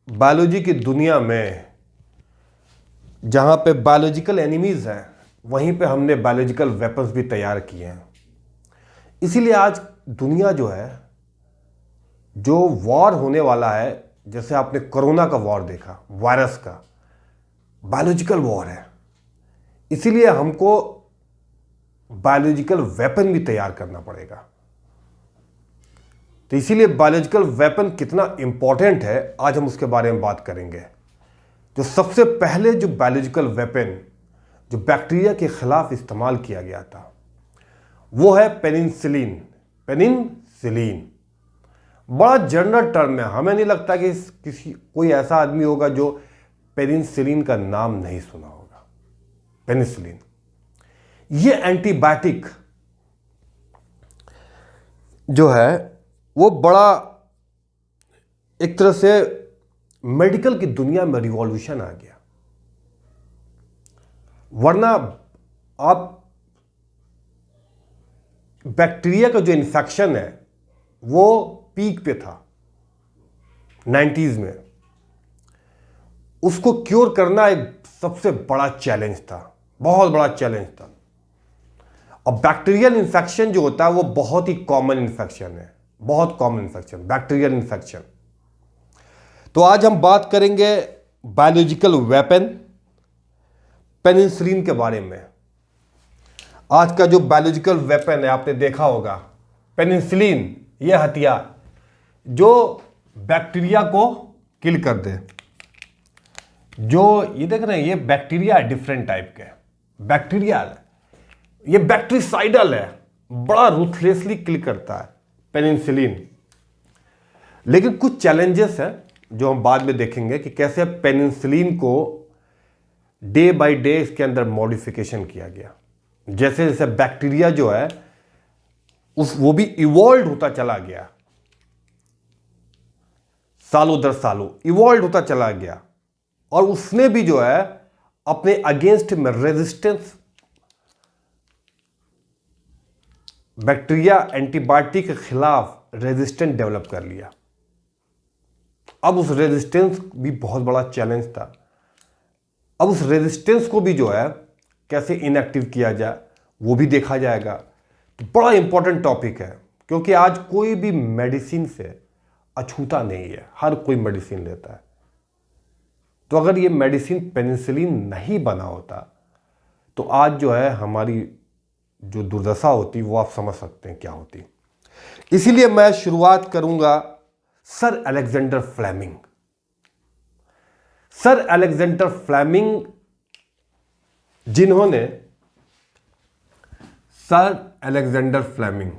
Biology की दुनिया में जहाँ पे बायोलॉजिकल एनिमीज़ हैं वहीं पे हमने बायोलॉजिकल वेपन्स भी तैयार किए हैं। इसीलिए आज दुनिया जो है, जो वॉर होने वाला है, जैसे आपने कोरोना का वॉर देखा, वायरस का, बायोलॉजिकल वॉर है। इसीलिए हमको बायोलॉजिकल वेपन भी तैयार करना पड़ेगा। तो इसीलिए बायोलॉजिकल वेपन कितना इंपॉर्टेंट है, आज हम उसके बारे में बात करेंगे। जो सबसे पहले जो बायोलॉजिकल वेपन जो बैक्टीरिया के खिलाफ इस्तेमाल किया गया था वो है पेनिसिलिन। पेनिसिलिन बड़ा जनरल टर्म है, हमें नहीं लगता कि कोई ऐसा आदमी होगा जो पेनिसिलिन का नाम नहीं सुना होगा। पेनिसिलिन ये एंटीबायोटिक जो है वो बड़ा एक तरह से मेडिकल की दुनिया में रिवॉल्यूशन आ गया। वरना आप बैक्टीरिया का जो इन्फेक्शन है वो पीक पे था 90s में। उसको क्योर करना एक सबसे बड़ा चैलेंज था, बहुत बड़ा चैलेंज था। और बैक्टीरियल इन्फेक्शन जो होता है वो बहुत ही कॉमन इन्फेक्शन है, बहुत कॉमन इन्फेक्शन, बैक्टीरियल इन्फेक्शन। तो आज हम बात करेंगे बायोलॉजिकल वेपन पेनिसिलिन के बारे में। आज का जो बायोलॉजिकल वेपन है, आपने देखा होगा पेनिसिलिन, यह हथियार जो बैक्टीरिया को किल कर दे। जो ये देख रहे हैं, ये बैक्टीरिया है, डिफरेंट टाइप के बैक्टीरिया, ये बैक्टीरिसाइडल है, बड़ा रूथलेसली किल करता है पेनिसिलिन। लेकिन कुछ चैलेंजेस हैं जो हम बाद में देखेंगे कि कैसे पेनिसिलिन को डे बाय डे इसके अंदर मॉडिफिकेशन किया गया। जैसे जैसे बैक्टीरिया जो है वो भी इवॉल्व होता चला गया, सालों दर सालों इवॉल्व होता चला गया। और उसने भी जो है अपने अगेंस्ट में रेजिस्टेंस, बैक्टीरिया एंटीबायोटिक के खिलाफ रेजिस्टेंस डेवलप कर लिया। अब उस रेजिस्टेंस भी बहुत बड़ा चैलेंज था। अब उस रेजिस्टेंस को भी जो है कैसे इनएक्टिव किया जाए वो भी देखा जाएगा। तो बड़ा इंपॉर्टेंट टॉपिक है, क्योंकि आज कोई भी मेडिसिन से अछूता नहीं है, हर कोई मेडिसिन लेता है। तो अगर ये मेडिसिन पेनिसिलिन नहीं बना होता तो आज जो है हमारी जो दुर्दशा होती वो आप समझ सकते हैं क्या होती। इसीलिए मैं शुरुआत करूंगा sir Alexander Fleming. Sir Alexander Fleming जिन्होंने, सर अलेक्जेंडर फ्लेमिंग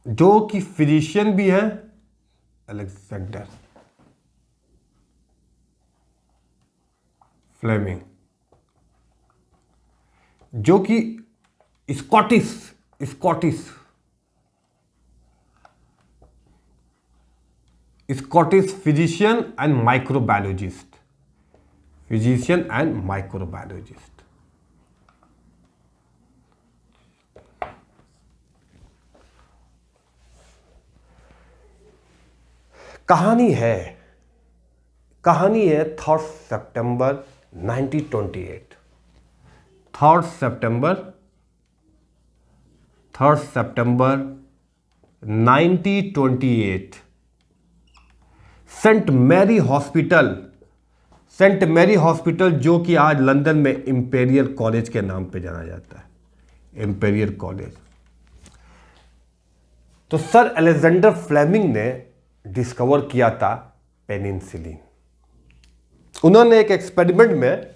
जो कि फिजिशियन भी है, अलेक्जेंडर फ्लेमिंग जो कि Scottish physician and microbiologist, physician and microbiologist. कहानी है 3 सितंबर 1928। 3 सितंबर 1928 सेंट मैरी हॉस्पिटल जो कि आज लंदन में इंपीरियल कॉलेज के नाम पे जाना जाता है, इंपीरियल कॉलेज। तो सर अलेक्जेंडर फ्लेमिंग ने डिस्कवर किया था पेनिसिलिन। उन्होंने एक एक्सपेरिमेंट में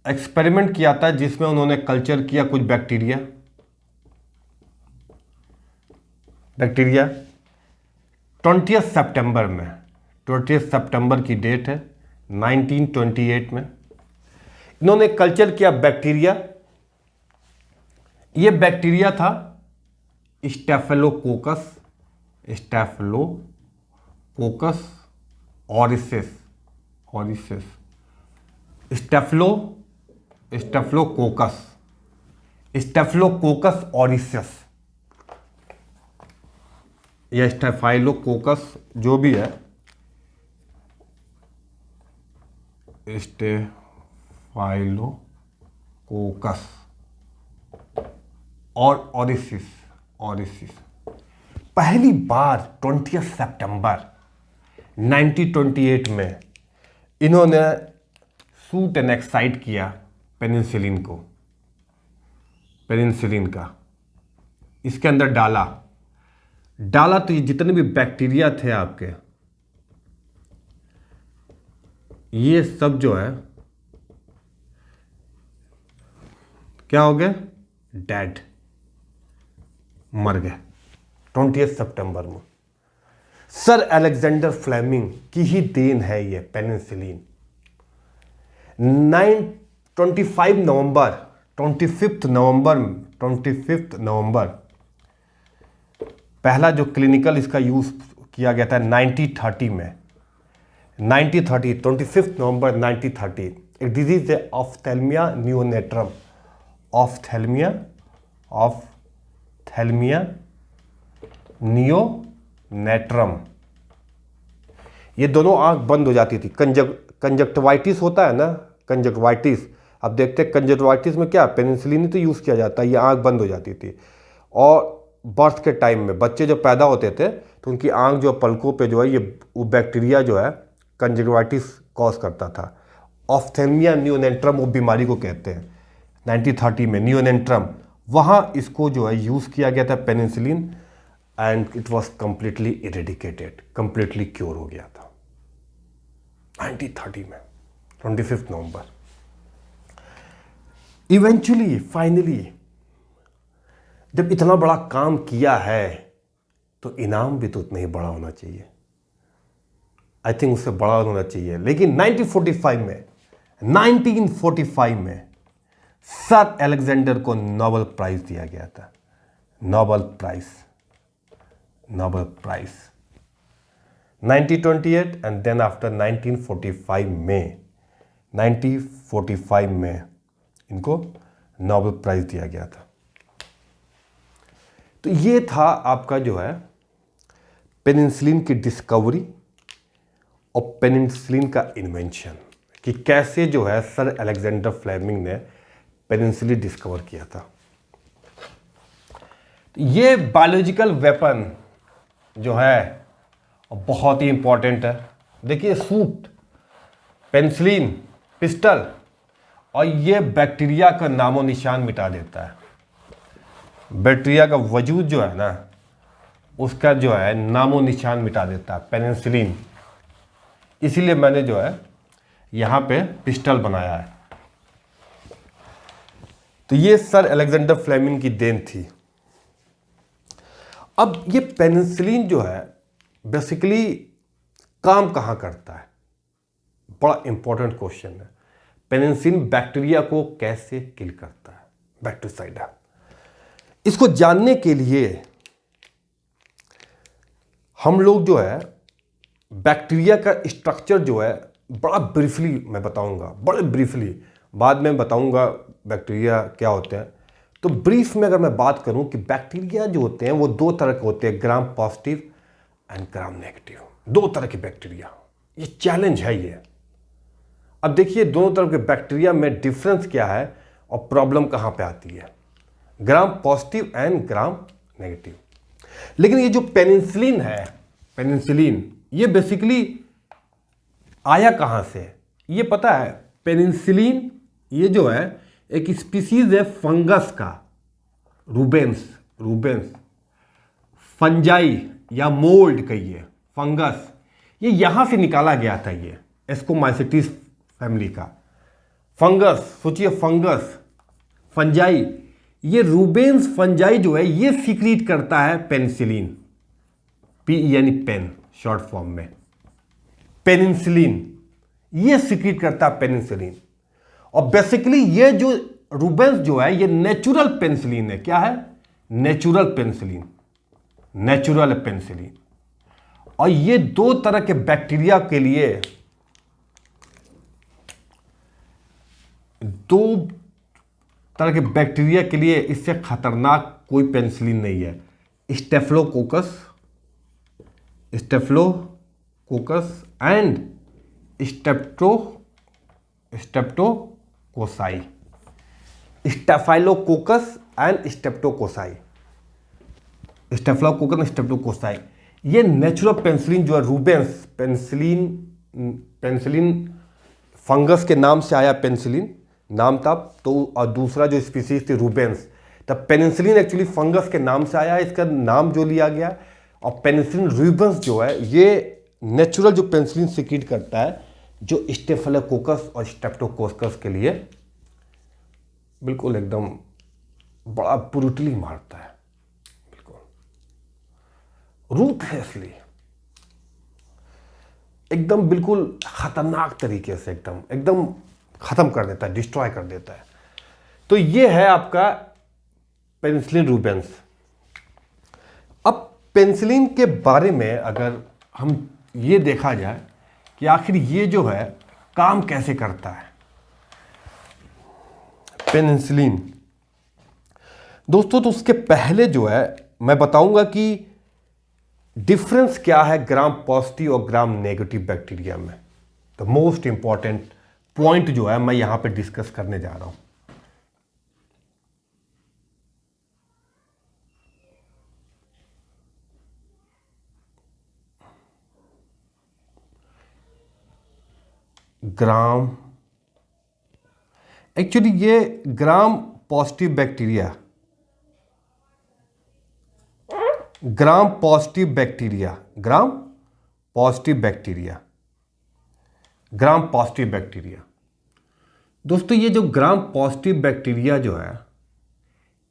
एक्सपेरिमेंट किया था जिसमें उन्होंने कल्चर किया कुछ बैक्टीरिया 20 सितंबर में, 20 सितंबर की डेट है 1928 में इन्होंने कल्चर किया बैक्टीरिया। ये बैक्टीरिया था स्टेफिलोकोकस ऑरिसेस, स्टेफिलोकोकस स्टेफिलोकोकस ऑरियस या स्टेफाइलोकोकस जो भी है, स्टेफाइलोकोकस और ऑरिसिस पहली बार 20 सितंबर 1928 में इन्होंने शूट एंड एक्साइट किया पेनिसिलिन का इसके अंदर डाला तो ये जितने भी बैक्टीरिया थे आपके, ये सब जो है क्या हो गए, डेड, मर गए 20 सितंबर में। सर अलेक्जेंडर फ्लेमिंग की ही देन है ये पेनिसिलिन। 25 नवंबर पहला जो क्लिनिकल इसका यूज किया गया था 1930 में, 25 नवंबर 1930। एक डिजीज है ऑफ्थेल्मिया नियोनेट्रम। ये दोनों आंख बंद हो जाती थी। कंजक्टिवाइटिस होता है ना, कंजक्टिवाइटिस, अब देखते हैं कंजक्टिवाइटिस में क्या पेनिसिलिन ही तो यूज़ किया जाता है। ये आंख बंद हो जाती थी और बर्थ के टाइम में बच्चे जब पैदा होते थे तो उनकी आंख जो पलकों पे जो है ये वो बैक्टीरिया जो है कंजक्टिवाइटिस कॉज करता था। ऑफ्थेल्मिया नियोनेट्रम वो बीमारी को कहते हैं। 1930 में नियोनेट्रम, वहाँ इसको जो है यूज़ किया गया था penicillin and it was completely eradicated, completely cure हो गया था 1930 में 25 नवंबर। इवेंचुअली फाइनली जब इतना बड़ा काम किया है तो इनाम भी तो उतना ही बड़ा होना चाहिए। आई थिंक उससे बड़ा होना चाहिए। लेकिन 1945 में सर अलेक्जेंडर को नोबेल प्राइज दिया गया था। Nobel prize 1928 and then after 1945 में इनको नोबेल प्राइज दिया गया था। तो ये था आपका जो है पेनिसिलिन की डिस्कवरी और पेनिसिलिन का इन्वेंशन, कि कैसे जो है सर अलेक्जेंडर फ्लेमिंग ने पेनिसिलिन डिस्कवर किया था। ये बायोलॉजिकल वेपन जो है बहुत ही इंपॉर्टेंट है। देखिए सूट, पेनिसिलिन, पिस्टल, और ये बैक्टीरिया का नामो निशान मिटा देता है। बैक्टीरिया का वजूद जो है ना उसका जो है नामो निशान मिटा देता है पेनिसिलिन। इसीलिए मैंने जो है यहाँ पे पिस्टल बनाया है। तो ये सर अलेक्जेंडर फ्लेमिंग की देन थी। अब ये पेनिसिलिन जो है बेसिकली काम कहाँ करता है, बड़ा इंपॉर्टेंट क्वेश्चन है। पेनिसिलिन बैक्टीरिया को कैसे किल करता है, बैक्टीरिसाइड है। इसको जानने के लिए हम लोग जो है बैक्टीरिया का स्ट्रक्चर जो है बड़ा ब्रीफली मैं बताऊंगा, बड़े ब्रीफली, बाद में बताऊंगा बैक्टीरिया क्या होते हैं। तो ब्रीफ में अगर मैं बात करूं कि बैक्टीरिया जो होते हैं वो दो तरह के होते हैं, gram positive and gram negative. दो तरह के बैक्टीरिया, ये चैलेंज है ये। अब देखिए दोनों तरह के बैक्टीरिया में डिफरेंस क्या है और प्रॉब्लम कहां पे आती है, gram positive and gram negative. लेकिन ये जो पेनिसिलिन है, पेनिसिलिन ये बेसिकली आया कहां से ये पता है। पेनिसिलिन ये जो है एक स्पीसीज है फंगस का, रूबेंस फंजाई या मोल्ड कहिए, फंगस, ये यहां से निकाला गया था। ये एस्कोमाइसिटिस फैमिली का फंगस, सोचिए फंगस, फंजाई, ये रूबेंस फंजाई जो है ये सीक्रेट करता है पेनिसिलिन, पी यानी पेन शॉर्ट फॉर्म में, पेनिसिलिन ये सीक्रेट करता है पेनिसिलिन। और बेसिकली ये जो रूबेंस जो है ये नेचुरल पेनिसिलिन है। क्या है, नेचुरल पेनिसिलिन, नेचुरल पेनिसिलिन। और ये दो तरह के बैक्टीरिया के लिए तरह के बैक्टीरिया के लिए इससे खतरनाक कोई पेनिसिलिन नहीं है। Staphylococcus and streptococci. Staphylococcus and streptococci, ये नेचुरल पेनिसिलिन जो है रूबेंस पेनिसिलिन फंगस के नाम से आया, पेनिसिलिन नाम था, तो और दूसरा जो स्पीसीज थी रूबेंस। तब पेनिसिलिन एक्चुअली फंगस के नाम से आया, इसका नाम जो लिया गया। और पेनिसिलिन रूबेंस जो है ये नेचुरल जो पेनिसिलिन सिक्रीट करता है, जो स्टेफिलोकोकस और स्ट्रेप्टोकोकस के लिए बिल्कुल एकदम बड़ा ब्रूटली मारता है, बिल्कुल रूथलेसली, एकदम बिल्कुल खतरनाक तरीके से एकदम खत्म कर देता है, डिस्ट्रॉय कर देता है। तो ये है आपका पेनिसिलिन रूबेंस। अब पेनिसिलिन के बारे में अगर हम ये देखा जाए कि आखिर ये जो है काम कैसे करता है पेनिसिलिन, दोस्तों, तो उसके पहले जो है मैं बताऊंगा कि डिफरेंस क्या है ग्राम पॉजिटिव और ग्राम नेगेटिव बैक्टीरिया में। द मोस्ट इंपॉर्टेंट पॉइंट जो है मैं यहां पे डिस्कस करने जा रहा हूं। ग्राम एक्चुअली ये gram positive bacteria, gram positive bacteria, दोस्तों, ये जो ग्राम पॉजिटिव बैक्टीरिया जो है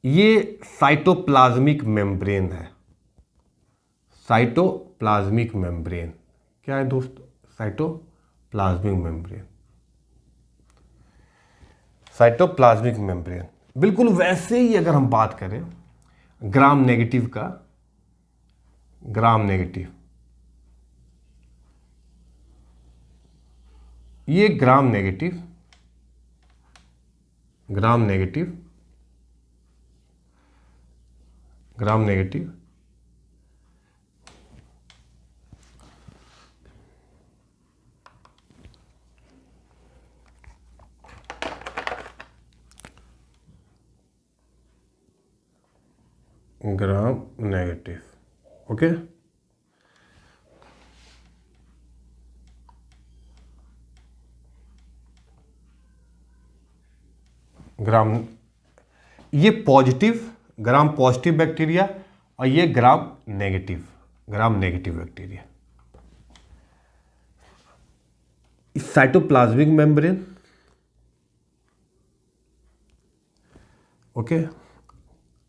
ये साइटोप्लाज्मिक मेम्ब्रेन है। साइटोप्लाज्मिक मेम्ब्रेन क्या है दोस्तों? Cytoplasmic membrane. बिल्कुल वैसे ही अगर हम बात करें ग्राम नेगेटिव का, ये ग्राम नेगेटिव ओके। ये ग्राम पॉजिटिव बैक्टीरिया और ये gram negative bacteria. Cytoplasmic membrane, okay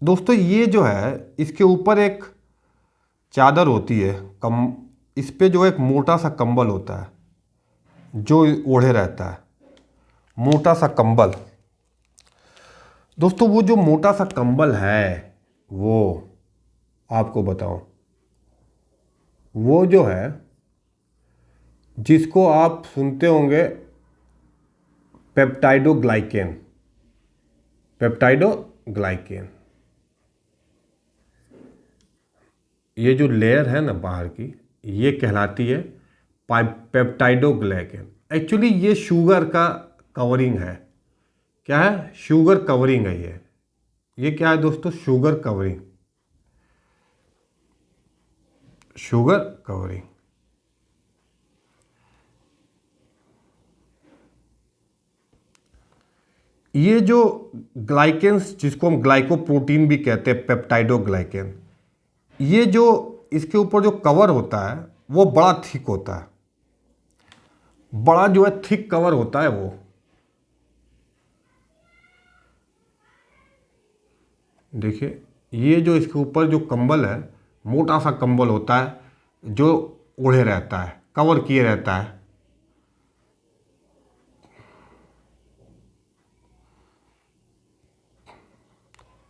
दोस्तों, ये जो है इसके ऊपर एक चादर होती है, इस पे जो एक मोटा सा कंबल होता है जो ओढ़े रहता है, मोटा सा कंबल। दोस्तों, वो जो मोटा सा कंबल है वो आपको बताऊं, वो जो है जिसको आप सुनते होंगे पेप्टाइडोग्लाइकेन, ये जो लेयर है ना बाहर की, ये कहलाती है पेप्टाइडोग्लाइकेन। एक्चुअली ये शुगर का कवरिंग है। क्या है? शुगर कवरिंग है ये क्या है दोस्तों? Sugar covering. ये जो ग्लाइकेन्स, जिसको हम ग्लाइकोप्रोटीन भी कहते हैं, पेप्टाइडोग्लाइकेन, ये जो इसके ऊपर जो कवर होता है वो बड़ा थिक होता है, बड़ा जो है थिक कवर होता है वो। देखिए, ये जो इसके ऊपर जो कंबल है, मोटा सा कंबल होता है जो ओढ़े रहता है, कवर किए रहता है।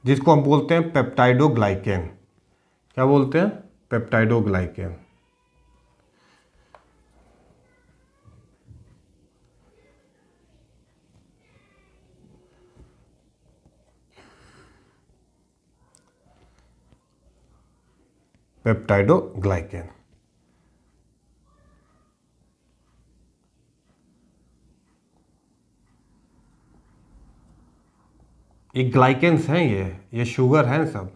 जिसको हम बोलते हैं पेप्टाइडोग्लाइकेन। क्या बोलते हैं? पेप्टाइडोग्लाइकेन। पेप्टाइडोग्लाइकेन। ये ग्लाइकेन्स हैं, ये शुगर हैं सब।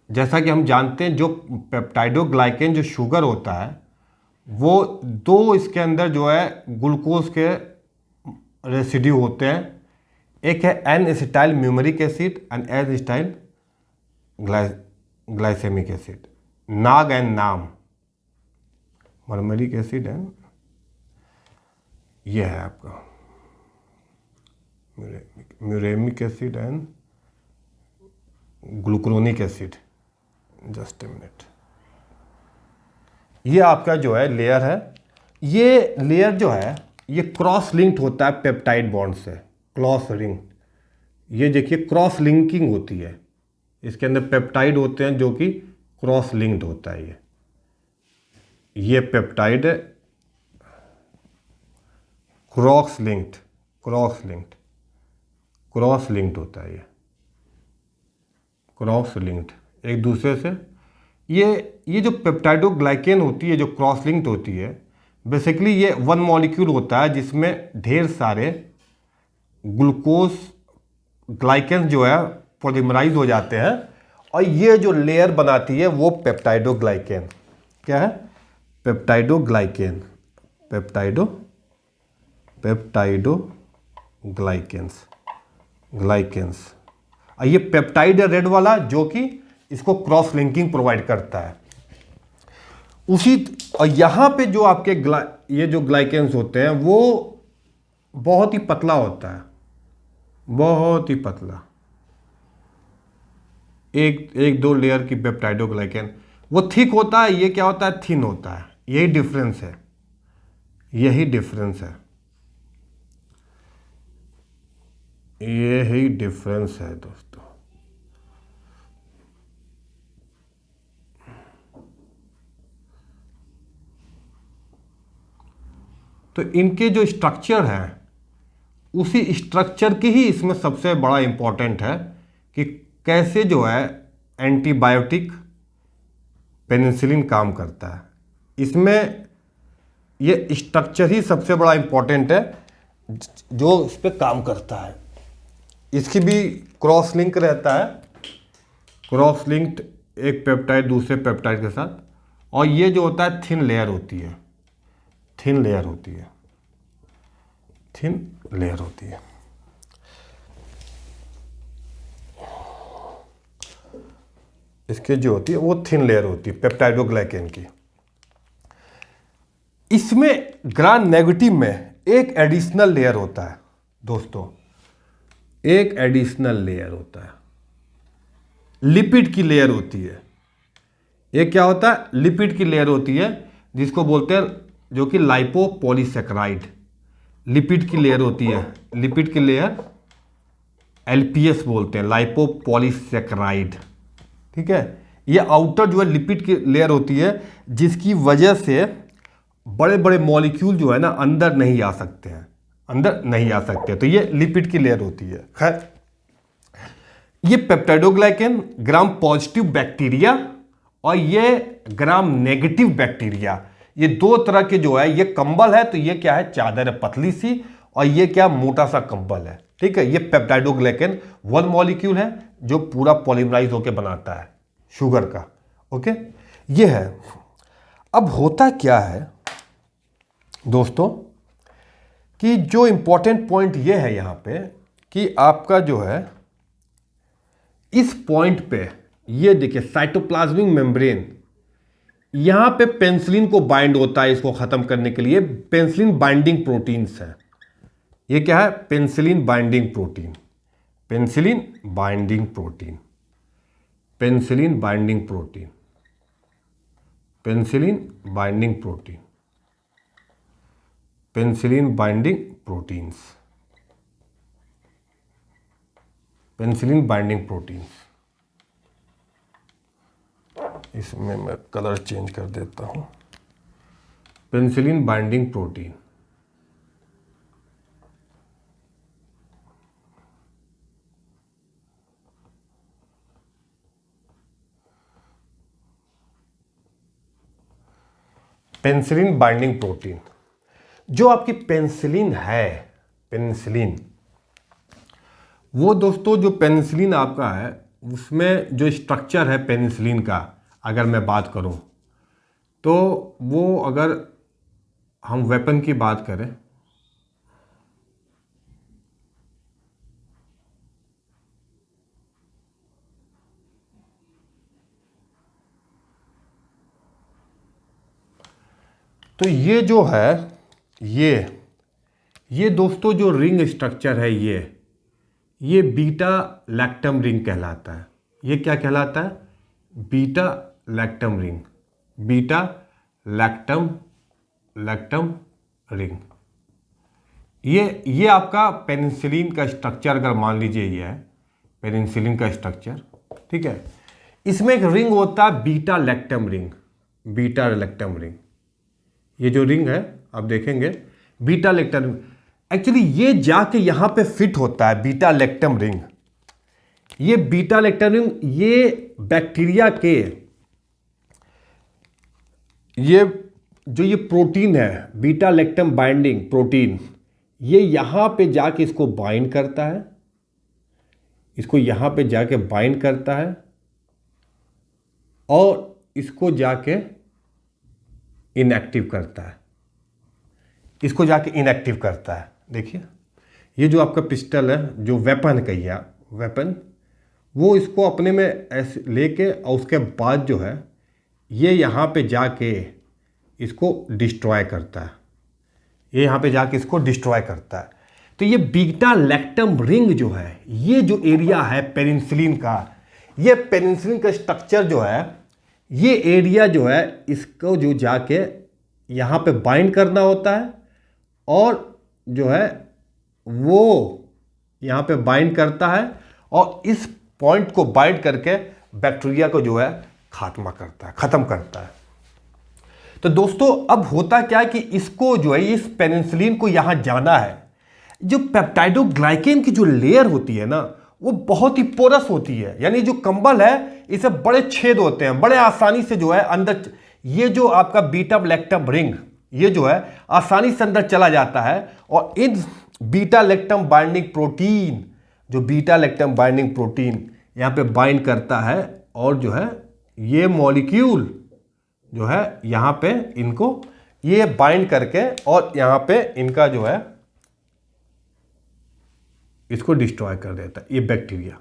जैसा कि हम जानते हैं जो पेप्टाइडोग्लाइकेन जो शुगर होता है वो दो इसके अंदर जो है ग्लूकोज के रेसिड्यू होते हैं। एक है N acetyl muramic acid and N acetyl glycemic acid, NAG and NAM, muramic acid and ये है आपका muramic acid and glucuronic acid. Just a minute. ये आपका जो है लेयर है, ये लेयर जो है ये क्रॉस लिंक्ड होता है पेप्टाइड बॉन्ड से, क्रॉस लिंक। ये देखिए क्रॉस लिंकिंग होती है, इसके अंदर पेप्टाइड होते हैं जो कि क्रॉस लिंक्ड होता है। ये पेप्टाइड है क्रॉस लिंक्ड, क्रॉस लिंक्ड होता है, ये क्रॉस लिंक्ड एक दूसरे से। ये जो पेप्टाइडोग्लाइकेन होती है जो क्रॉस लिंक्ड होती है, बेसिकली ये वन मॉलिक्यूल होता है जिसमें ढेर सारे ग्लूकोज ग्लाइकेन जो है पॉलीमराइज हो जाते हैं और ये जो लेयर बनाती है वो पेप्टाइडोग्लाइकेन क्या है, पेप्टाइडोग्लाइकेन, ग्लाइकेन्स। और ये पेप्टाइड है रेड वाला जो कि इसको क्रॉस लिंकिंग प्रोवाइड करता है। उसी और यहाँ पे जो आपके ये जो ग्लाइकेन्स होते हैं वो बहुत ही पतला होता है, बहुत ही पतला, एक दो लेयर की पेप्टाइडोग्लाइकेन। वो थिक होता है, ये क्या होता है, थिन होता है। यही डिफरेंस है, यही डिफरेंस है, यही डिफरेंस है दोस्तों। तो इनके जो स्ट्रक्चर है उसी स्ट्रक्चर की ही इसमें सबसे बड़ा इंपॉर्टेंट है कि कैसे जो है एंटीबायोटिक पेनिसिलिन काम करता है। इसमें ये स्ट्रक्चर ही सबसे बड़ा इंपॉर्टेंट है जो इस पर काम करता है। इसकी भी क्रॉस लिंक रहता है, क्रॉस लिंक्ड एक पेप्टाइड दूसरे पेप्टाइड के साथ। और ये जो होता है थिन लेयर होती है, थिन लेयर होती है, थिन लेयर होती है। इसके जो होती है वो थिन लेयर होती है पेप्टाइडोग्लाइकेन की। इसमें ग्राम नेगेटिव में एक एडिशनल लेयर होता है दोस्तों, एक एडिशनल लेयर होता है, लिपिड की लेयर होती है। ये क्या होता है, लिपिड की लेयर होती है जिसको बोलते हैं जो कि लाइपोपॉलीसेकेराइड, लिपिड की लेयर होती है। लिपिड की लेयर एलपीएस बोलते हैं, लाइपोपॉलीसेकेराइड। ठीक है, ये आउटर जो है लिपिड की लेयर होती है जिसकी वजह से बड़े बड़े मॉलिक्यूल जो है ना अंदर नहीं आ सकते हैं, अंदर नहीं आ सकते। तो ये लिपिड की लेयर होती है। खैर, ये पेप्टाइडोग्लाइकेन ग्राम पॉजिटिव बैक्टीरिया और ये ग्राम नेगेटिव बैक्टीरिया, ये दो तरह के जो है, ये कंबल है तो ये क्या है, चादर है पतली सी, और ये क्या, मोटा सा कंबल है। ठीक है, ये पेप्टाइडोग्लाइकेन वन मॉलिक्यूल है जो पूरा पॉलीमराइज होकर बनाता है शुगर का। ओके, ये है। अब होता क्या है दोस्तों कि जो इंपॉर्टेंट पॉइंट ये है यहां पे कि आपका जो है इस पॉइंट पे ये देखिए साइटोप्लाज्मिक मेम्ब्रेन, यहां पे पेनिसिलिन को बाइंड होता है इसको खत्म करने के लिए। पेनिसिलिन बाइंडिंग प्रोटीन्स है, ये क्या है, penicillin binding protein, penicillin binding protein, penicillin binding protein, penicillin binding protein, penicillin binding proteins, penicillin binding proteins. इसमें मैं कलर चेंज कर देता हूं, penicillin binding protein. Penicillin binding protein, जो आपकी पेनिसिलिन है, पेनिसिलिन, वो दोस्तों जो पेनिसिलिन आपका है उसमें जो स्ट्रक्चर है पेनिसिलिन का, अगर मैं बात करूं तो वो, अगर हम वेपन की बात करें तो ये जो है, ये दोस्तों जो रिंग स्ट्रक्चर है, ये बीटा लैक्टम रिंग कहलाता है। ये क्या कहलाता है? Beta lactam ring, beta lactam ring. ये आपका पेनिसिलिन का स्ट्रक्चर, अगर मान लीजिए ये है पेनिसिलिन का स्ट्रक्चर, ठीक है। इसमें एक रिंग होता है beta lactam ring, beta lactam ring. ये जो रिंग है आप देखेंगे बीटा लैक्टम रिंग, एक्चुअली ये जाके यहां पे फिट होता है बीटा लैक्टम रिंग। ये बीटा लैक्टम रिंग ये बैक्टीरिया के, ये जो ये प्रोटीन है बीटा लैक्टम बाइंडिंग प्रोटीन, ये यहां पे जाके इसको बाइंड करता है, इसको यहां पे जाके बाइंड करता है और इसको जाके इनएक्टिव करता है, इसको जाके इनएक्टिव करता है। देखिए ये जो आपका पिस्टल है, जो वेपन कहिए आप, वेपन, वो इसको अपने में ऐसे लेके और उसके बाद जो है ये यहाँ पे जाके इसको डिस्ट्रॉय करता है, ये यहाँ पे जाके इसको डिस्ट्रॉय करता है। तो ये बीटा लैक्टम रिंग जो है, ये जो एरिया है पेनिसिलिन का, ये पेनिसिलिन का स्ट्रक्चर जो है, ये एरिया जो है इसको जो जाके यहाँ पे बाइंड करना होता है और जो है वो यहाँ पे बाइंड करता है और इस पॉइंट को बाइंड करके बैक्टीरिया को जो है खात्मा करता है, ख़त्म करता है। तो दोस्तों अब होता क्या है कि इसको जो है, इस पेनिसिलिन को यहाँ जाना है, जो पेप्टाइडोग्लाइकेन की जो लेयर होती है ना, वो बहुत ही पोरस होती है, यानी जो कंबल है इसे बड़े छेद होते हैं, बड़े आसानी से जो है अंदर, ये जो आपका बीटा लैक्टम रिंग, ये जो है आसानी से अंदर चला जाता है और इन बीटा लैक्टम बाइंडिंग प्रोटीन, जो बीटा लैक्टम बाइंडिंग प्रोटीन यहाँ पे बाइंड करता है और जो है ये मॉलिक्यूल जो है यहाँ पे इनको ये बाइंड करके और यहाँ पे इनका जो है इसको डिस्ट्रॉय कर देता है, ये बैक्टीरिया।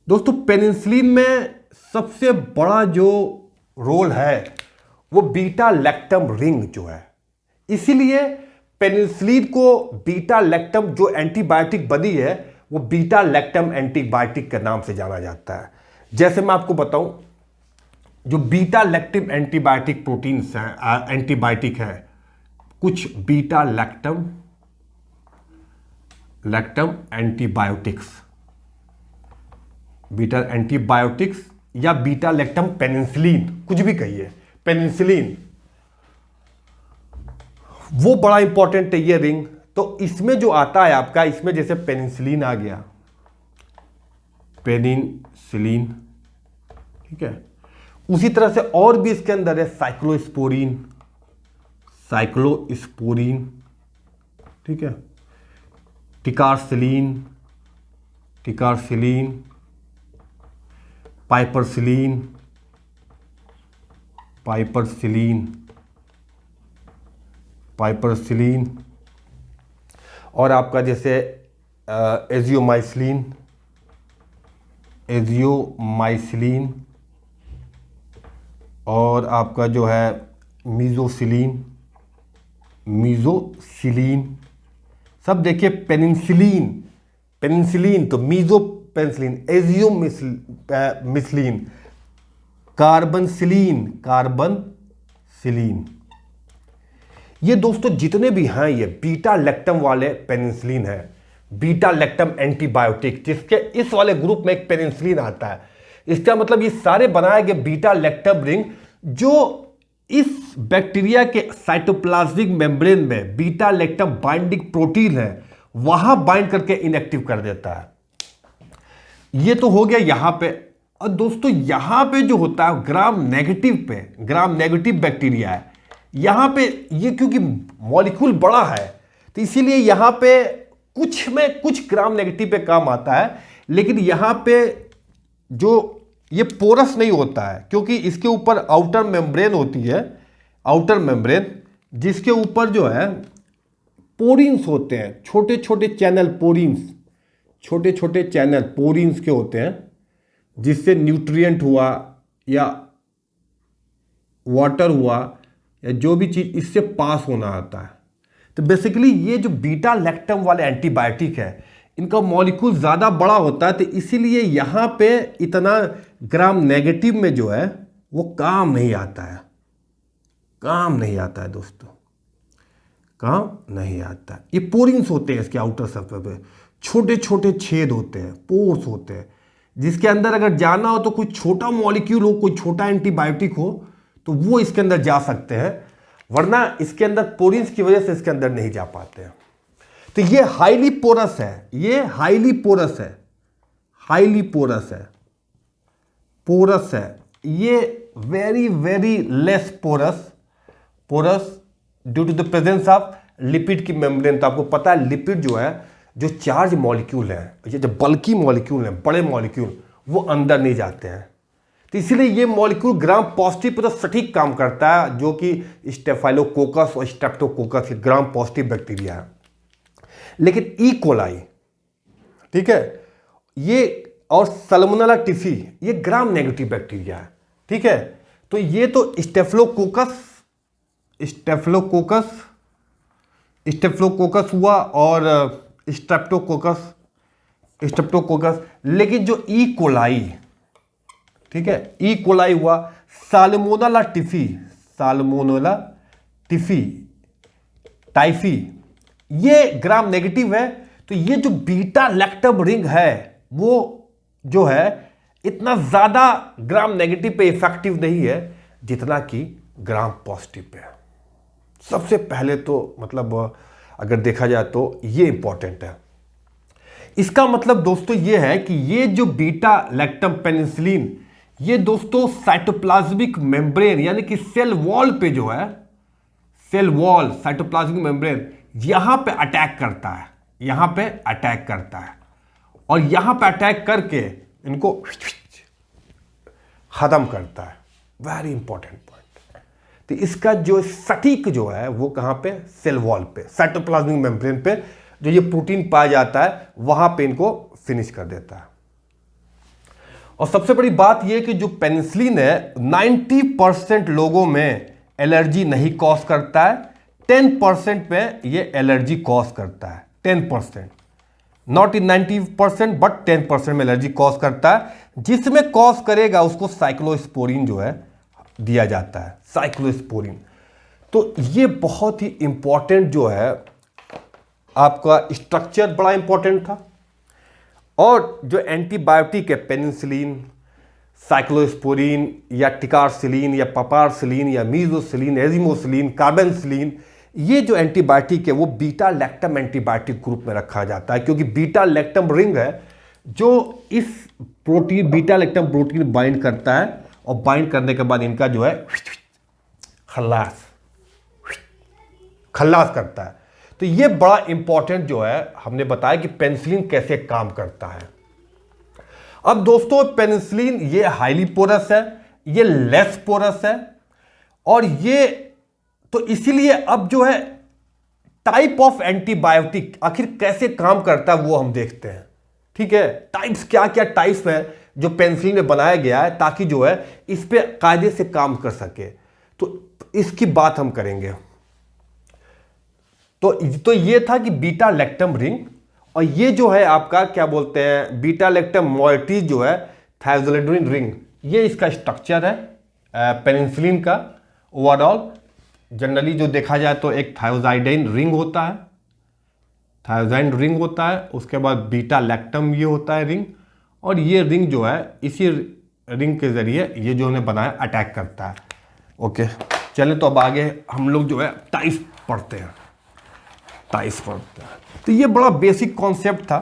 दोस्तों पेनिसिलिन में सबसे बड़ा जो रोल है वो बीटा लैक्टम रिंग जो है, इसीलिए पेनिसिलिन को बीटा लैक्टम जो एंटीबायोटिक बनी है वो बीटा लैक्टम एंटीबायोटिक के नाम से जाना जाता है। जैसे मैं आपको बताऊं, जो बीटा लैक्टम एंटीबायोटिक प्रोटीन्स हैं, एंटीबायोटिक है, कुछ beta lactam antibiotics, beta antibiotics या बीटा लैक्टम पेनिसिलिन, कुछ भी कहिए, पेनिसिलिन, वो बड़ा इंपॉर्टेंट है ये रिंग। तो इसमें जो आता है आपका, इसमें जैसे पेनिसिलिन आ गया, पेनिसिलिन, ठीक है, उसी तरह से और भी इसके अंदर है साइक्लोस्पोरीन, ठीक है, टिकारसिलीन, पाइपरसिलीन, और आपका जैसे एजियोमाइसिलीन, और आपका जो है मीजोसिलीन, सब देखिए पेनिसिलिन तो मीजो पेनिसिलिन, एजियोमिसिलीन, कार्बनसिलीन, ये दोस्तों जितने भी हैं ये बीटा लैक्टम वाले पेनिसिलिन है, बीटा लैक्टम एंटीबायोटिक, जिसके इस वाले ग्रुप में एक पेनिसिलिन आता है। इसका मतलब ये सारे बनाए गए बीटा लैक्टम रिंग जो इस बैक्टीरिया के साइटोप्लाज्मिक मेम्ब्रेन में बीटा लैक्टम बाइंडिंग प्रोटीन है, वहां बाइंड करके इनएक्टिव कर देता है। ये तो हो गया यहां पे। और दोस्तों यहां पे जो होता है ग्राम नेगेटिव बैक्टीरिया है, यहाँ पे ये क्योंकि मॉलिक्यूल बड़ा है तो इसीलिए यहाँ पे कुछ में कुछ ग्राम नेगेटिव पे काम आता है, लेकिन यहाँ पे जो ये पोरस नहीं होता है क्योंकि इसके ऊपर आउटर मेम्ब्रेन होती है, आउटर मेम्ब्रेन, जिसके ऊपर जो है पोरिन्स होते हैं, छोटे छोटे चैनल पोरिन्स, छोटे छोटे चैनल पोरिन्स के होते हैं, जिससे न्यूट्रिएंट हुआ या वाटर हुआ या जो भी चीज़ इससे पास होना आता है। तो बेसिकली ये जो बीटा लैक्टम वाले एंटीबायोटिक है इनका मॉलिक्यूल ज़्यादा बड़ा होता है, तो इसीलिए यहाँ पे इतना ग्राम नेगेटिव में जो है वो काम नहीं आता है, काम नहीं आता है दोस्तों, काम नहीं आता है। ये पोरिंग्स होते हैं इसके आउटर सरफेस पे, छोटे छोटे छेद होते हैं, पोर्स होते हैं, जिसके अंदर अगर जाना हो तो कोई छोटा मॉलिक्यूल हो, कोई छोटा एंटीबायोटिक हो तो वो इसके अंदर जा सकते हैं, वरना इसके अंदर पोरिंग्स की वजह से इसके अंदर नहीं जा पाते हैं। तो ये हाईली पोरस है, ये हाईली पोरस है, हाईली पोरस है, पोरस है, ये very very less porous, porous due to the presence of lipid की मेम्ब्रेन। तो आपको पता है लिपिड जो है, जो चार्ज मॉलिक्यूल है, ये जो बल्की मॉलिक्यूल है, बड़े मॉलिक्यूल, वो अंदर नहीं जाते हैं, तो इसीलिए ये मॉलिक्यूल ग्राम पॉजिटिव पर तो सटीक काम करता है, जो कि स्टेफाइलोकोकस और स्ट्रेप्टोकोकस के ग्राम पॉजिटिव बैक्टीरिया है। लेकिन ई कोलाई, ठीक है, ये और सल्मोनेला टिफी ये ग्राम नेगेटिव बैक्टीरिया है, ठीक है। तो ये तो स्टेफिलोकोकस, स्टेफिलोकोकस, स्टेफिलोकोकस हुआ और स्ट्रेप्टोकोकस, स्ट्रेप्टोकोकस, लेकिन जो ई कोलाई, ठीक है, ई कोलाई हुआ, साल्मोनेला टिफी, साल्मोनेला टिफी, टाइफी, ये ग्राम नेगेटिव है। तो ये जो बीटा लैक्टम रिंग है वो जो है इतना ज़्यादा ग्राम नेगेटिव पे इफेक्टिव नहीं है जितना कि ग्राम पॉजिटिव पे है। सबसे पहले तो मतलब अगर देखा जाए तो ये इंपॉर्टेंट है। इसका मतलब दोस्तों ये है कि ये जो बीटा लैक्टम पेनिसिलिन, ये दोस्तों साइटोप्लाज्मिक मेम्ब्रेन यानी कि सेल वॉल पे जो है, सेल वॉल, साइटोप्लाज्मिक मेम्ब्रेन, यहां पे अटैक करता है, यहां पे अटैक करता है, और यहां पे अटैक करके इनको खत्म करता है। Very important point. तो इसका जो सटीक जो है वो कहां पे, सेल वॉल पे, साइटोप्लाज्मिक मेम्ब्रेन पे जो ये प्रोटीन पाया जाता है वहां पे इनको फिनिश कर देता है। और सबसे बड़ी बात यह कि जो पेनिसिलिन है 90% लोगों में एलर्जी नहीं कॉज करता है, 10% पे ये एलर्जी कॉज करता है, 10%, नॉट इन 90% बट 10% में एलर्जी कॉज करता है। जिसमें कॉज करेगा उसको साइक्लोस्पोरिन जो है दिया जाता है, साइक्लोस्पोरिन। तो ये बहुत ही इंपॉर्टेंट जो है आपका स्ट्रक्चर बड़ा इंपॉर्टेंट था। और जो एंटीबायोटिक है पेनिसिलिन, साइक्लोस्पोरिन या टिकारसिलिन या पपारसिलिन या मीजोसिलिन, एजिमोसिलिन, कार्बेनसिलिन, ये जो एंटीबायोटिक है वो बीटा लैक्टम एंटीबायोटिक ग्रुप में रखा जाता है, क्योंकि बीटा लैक्टम रिंग है जो इस protein, beta lactam protein bind करता है, और बाइंड करने के बाद इनका जो है खल्लास, खल्लास करता है। तो ये बड़ा इंपॉर्टेंट जो है हमने बताया कि पेनिसिलिन कैसे काम करता है। अब दोस्तों पेनिसिलिन ये हाईली पोरस है, ये लेस पोरस है, और ये तो इसीलिए अब जो है टाइप ऑफ एंटीबायोटिक आखिर कैसे काम करता है वो हम देखते हैं, ठीक है। टाइप्स क्या क्या टाइप्स है जो पेनिसिलिन में बनाया गया है ताकि जो है इस पे कायदे से काम कर सके, तो इसकी बात हम करेंगे। तो ये था कि बीटा लैक्टम रिंग, और ये जो है आपका क्या बोलते हैं बीटा लैक्टम मोइटीज जो है थायोजाइडोनिन रिंग, ये इसका स्ट्रक्चर है पेनिसिलिन का। ओवरऑल जनरली जो देखा जाए तो एक थायोजाइडाइन रिंग होता है, थायोजाइड रिंग होता है, उसके बाद बीटा लैक्टम ये होता है रिंग, और ये रिंग जो है इसी रिंग के जरिए ये जो उन्हें बनाया अटैक करता है। ओके चलें तो अब आगे हम लोग जो है टाइप्स पढ़ते हैं, टाइप्स पढ़ते हैं। तो ये बड़ा बेसिक कॉन्सेप्ट था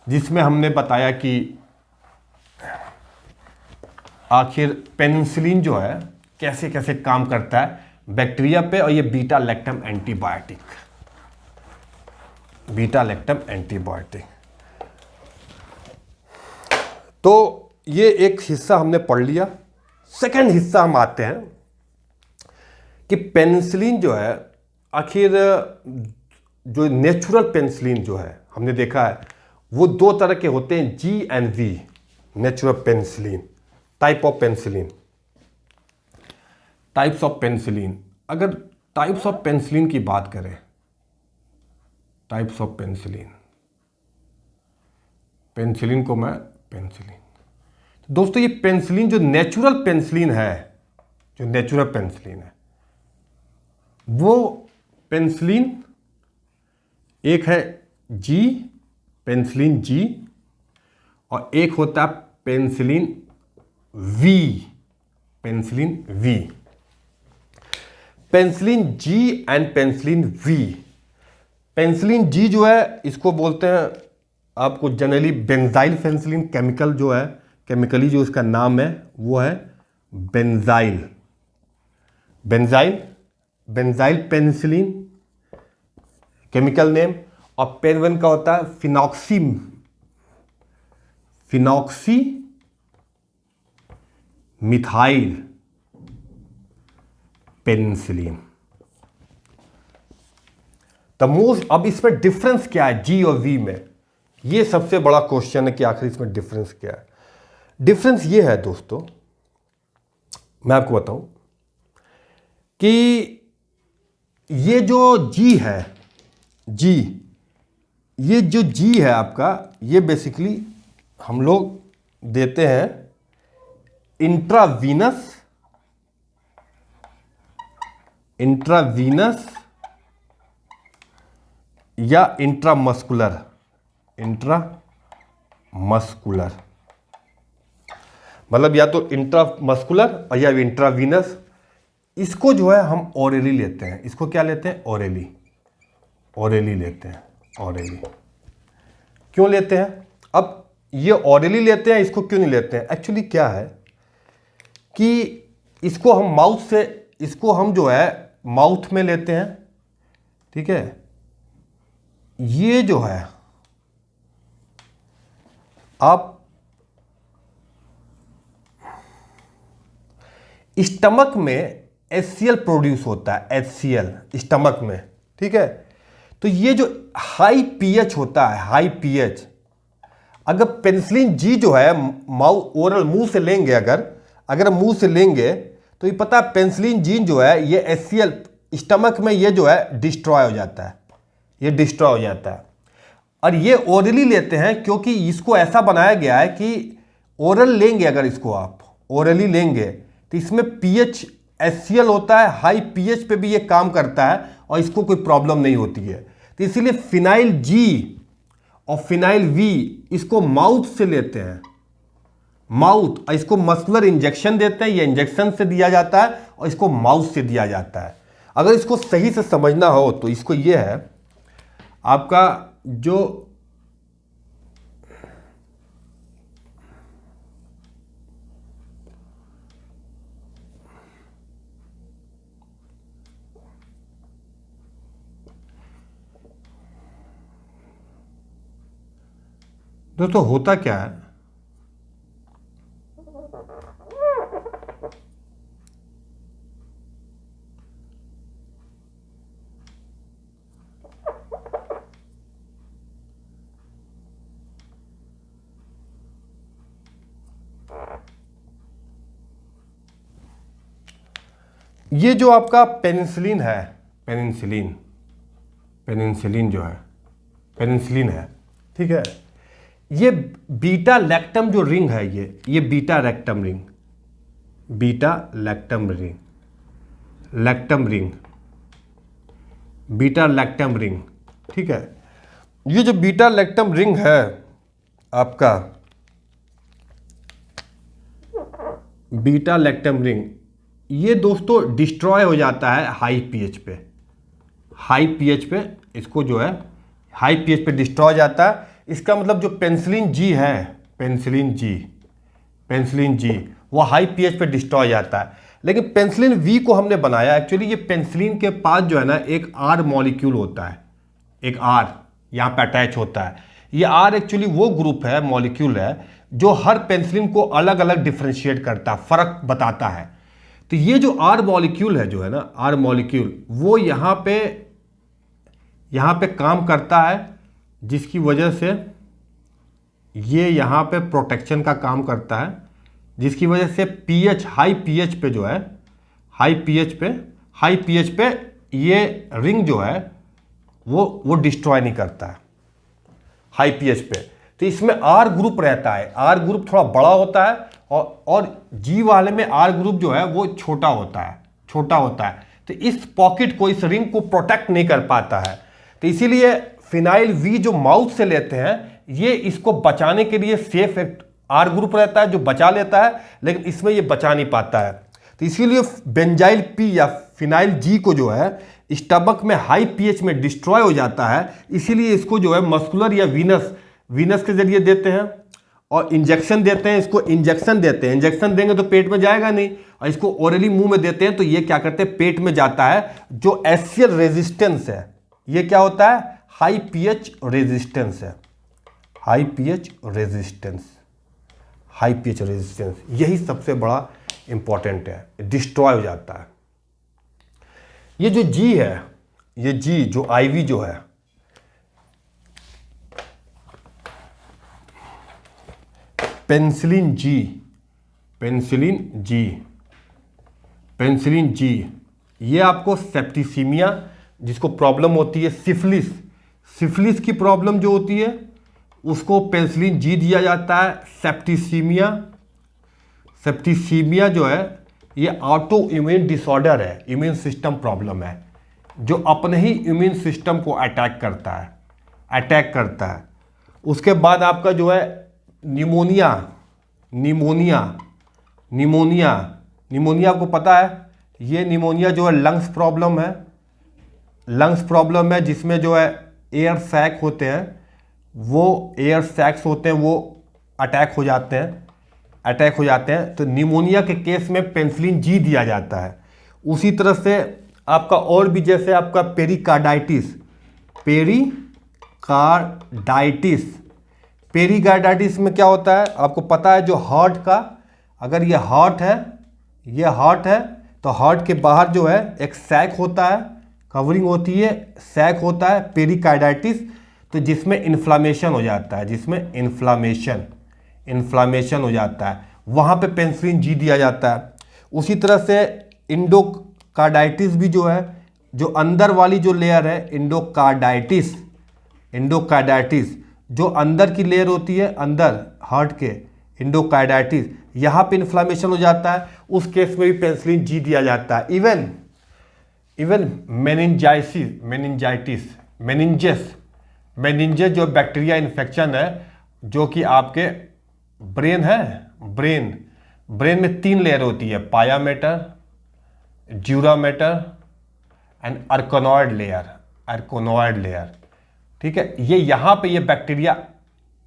जिसमें हमने बताया कि आखिर पेनिसिलिन जो है कैसे कैसे काम करता है बैक्टीरिया पे, और ये beta lactam antibiotic, beta lactam antibiotic. तो ये एक हिस्सा हमने पढ़ लिया। सेकंड हिस्सा हम आते हैं कि पेनिसिलिन जो है, आखिर जो नेचुरल पेनिसिलिन जो है हमने देखा है वो दो तरह के होते हैं, G and V, natural penicillin, type of penicillin, types of penicillin. अगर टाइप्स ऑफ पेनिसिलिन की बात करें, टाइप्स ऑफ पेनिसिलिन, पेनिसिलिन को मैं पेनिसिलिन, तो दोस्तों ये पेनिसिलिन जो नेचुरल पेनिसिलिन है, जो नेचुरल पेनिसिलिन है वो पेनिसिलिन एक है जी, पेनिसिलिन जी, और एक होता है penicillin V, penicillin V, penicillin G and penicillin V. Penicillin G जो है इसको बोलते हैं आपको जनरली बेंजाइल पेनिसिलिन, केमिकल जो है, केमिकली जो इसका नाम है वो है benzyl, benzyl, benzyl penicillin chemical name. और पेन वन का होता है phenoxy, phenoxy methyl penicillin. The most, अब इसमें डिफरेंस क्या है जी और वी में, ये सबसे बड़ा क्वेश्चन है कि आखिर इसमें डिफरेंस क्या है। डिफरेंस ये है दोस्तों, मैं आपको बताऊं कि ये जो जी है, जी, ये जो जी है आपका, ये बेसिकली हम लोग देते हैं इंट्रावीनस, इंट्रावीनस या इंट्रामस्कुलर, इंट्रामस्कुलर, मतलब या तो इंट्रामस्कुलर और या इंट्रावीनस। इसको जो है हम ओरली लेते हैं, इसको क्या लेते हैं, ओरली, ओरली लेते हैं, ओरली। क्यों लेते हैं? अब ये ओरली लेते हैं, इसको क्यों नहीं लेते हैं? एक्चुअली क्या है कि इसको हम माउथ से, इसको हम जो है माउथ में लेते हैं, ठीक है। ये जो है आप स्टमक में HCl प्रोड्यूस होता है, HCl स्टमक में, ठीक है। तो ये जो हाई पीएच होता है, हाई पीएच, अगर पेनिसिलिन जी जो है माउथ, ओरल, मुंह से लेंगे, अगर मुंह से लेंगे तो ये पता है पेनिसिलिन जीन जो है ये HCl स्टमक में ये जो है डिस्ट्रॉय हो जाता है, ये डिस्ट्रॉय हो जाता है। और ये ओरली लेते हैं क्योंकि इसको ऐसा बनाया गया है कि ओरल लेंगे, अगर इसको आप ओरली लेंगे तो इसमें पीएच HCl होता है, हाई पीएच पे भी ये काम करता है और इसको कोई प्रॉब्लम नहीं होती है। तो इसीलिए फिनाइल जी और फिनाइल वी इसको माउथ से लेते हैं, माउथ, और इसको मस्कुलर इंजेक्शन देते हैं, ये इंजेक्शन से दिया जाता है और इसको माउथ से दिया जाता है। अगर इसको सही से समझना हो तो इसको ये है आपका जो दोस्तों होता क्या है, ये जो आपका पेनिसिलिन है, पेनिसिलिन, पेनिसिलिन जो है, पेनिसिलिन है, ठीक है। ये बीटा लैक्टम जो रिंग है, ये beta lactam ring, beta lactam ring, lactam ring, beta lactam ring, ठीक है। ये जो बीटा लैक्टम रिंग है आपका, बीटा लैक्टम रिंग, ये दोस्तों डिस्ट्रॉय हो जाता है हाई पीएच पे, हाई पीएच पे इसको जो है हाई पीएच पे डिस्ट्रॉय हो जाता है। इसका मतलब जो पेनिसिलिन जी है, पेनिसिलिन जी, पेनिसिलिन जी वो हाई पीएच पे डिस्ट्रॉय हो जाता है। लेकिन पेनिसिलिन वी को हमने बनाया, एक्चुअली ये पेनिसिलिन के पास जो है ना एक आर मॉलिक्यूल होता है, एक आर यहाँ पे अटैच होता है। ये आर एक्चुअली वो ग्रुप है, मॉलिक्यूल है, जो हर पेनिसिलिन को अलग अलग डिफ्रेंशिएट करता है, फर्क बताता है। तो ये जो आर मॉलिक्यूल है जो है ना, आर मॉलिक्यूल वो यहाँ पे काम करता है, जिसकी वजह से ये यहाँ पे प्रोटेक्शन का काम करता है, जिसकी वजह से पीएच, हाई पीएच पे जो है, हाई पीएच पे ये रिंग जो है वो डिस्ट्रॉय नहीं करता है हाई पीएच पे। तो इसमें आर ग्रुप रहता है, आर ग्रुप थोड़ा बड़ा होता है और जी वाले में आर ग्रुप जो है वो छोटा होता है। तो इस पॉकेट को, इस रिंग को प्रोटेक्ट नहीं कर पाता है। तो इसीलिए फिनाइल वी जो माउथ से लेते हैं, ये इसको बचाने के लिए सेफ आर ग्रुप रहता है जो बचा लेता है, लेकिन इसमें ये बचा नहीं पाता है। तो इसीलिए बेंजाइल पी या फिनाइल जी को जो है स्टमक में हाई पीएच में डिस्ट्रॉय हो जाता है। इसीलिए इसको जो है मस्कुलर या वीनस के जरिए देते हैं और इंजेक्शन देते हैं, इसको इंजेक्शन देते हैं। इंजेक्शन देंगे तो पेट में जाएगा नहीं, और इसको ओरली मुंह में देते हैं तो ये क्या करते हैं, पेट में जाता है। जो एसियल रेजिस्टेंस है, ये क्या होता है, हाई पीएच रेजिस्टेंस है, हाई पीएच रेजिस्टेंस, यही सबसे बड़ा इंपॉर्टेंट है, डिस्ट्रॉय हो जाता है। ये जो जी है, ये जी जो आईवी जो है, पेनिसिलिन जी, ये आपको सेप्टिसीमिया, जिसको प्रॉब्लम होती है सिफिलिस की प्रॉब्लम जो होती है उसको पेनिसिलिन जी दिया जाता है। सेप्टिसीमिया जो है ये ऑटो इम्यून डिसऑर्डर है, इम्यून सिस्टम प्रॉब्लम है, जो अपने ही इम्यून सिस्टम को अटैक करता है। उसके बाद आपका जो है निमोनिया को पता है, ये निमोनिया जो है लंग्स प्रॉब्लम है, जिसमें जो है एयर सैक्स होते हैं वो अटैक हो जाते हैं। तो निमोनिया के केस में पेनिसिलिन जी दिया जाता है। उसी तरह से आपका और भी, जैसे आपका पेरिकार्डाइटिस में क्या होता है आपको पता है, जो हार्ट का, अगर ये हार्ट है तो हार्ट के बाहर जो है एक सैक होता है, कवरिंग होती है, सैक होता है पेरिकार्डाइटिस, तो जिसमें इन्फ्लामेशन हो जाता है, वहाँ पे पेनिसिलिन जी दिया जाता है। उसी तरह से इंडोकार्डाइटिस भी जो है, जो अंदर वाली जो लेयर है, इंडोकार्डाइटिस जो अंदर की लेयर होती है, अंदर हार्ट के, इंडोकार्डाइटिस, यहाँ पे इन्फ्लामेशन हो जाता है, उस केस में भी पेनिसिलिन जी दिया जाता है। इवन मेनिंजेस जो बैक्टीरिया इन्फेक्शन है, जो कि आपके ब्रेन में 3 लेयर होती है, pia mater, dura mater and arachnoid layer. ठीक है, ये यहाँ पे ये बैक्टीरिया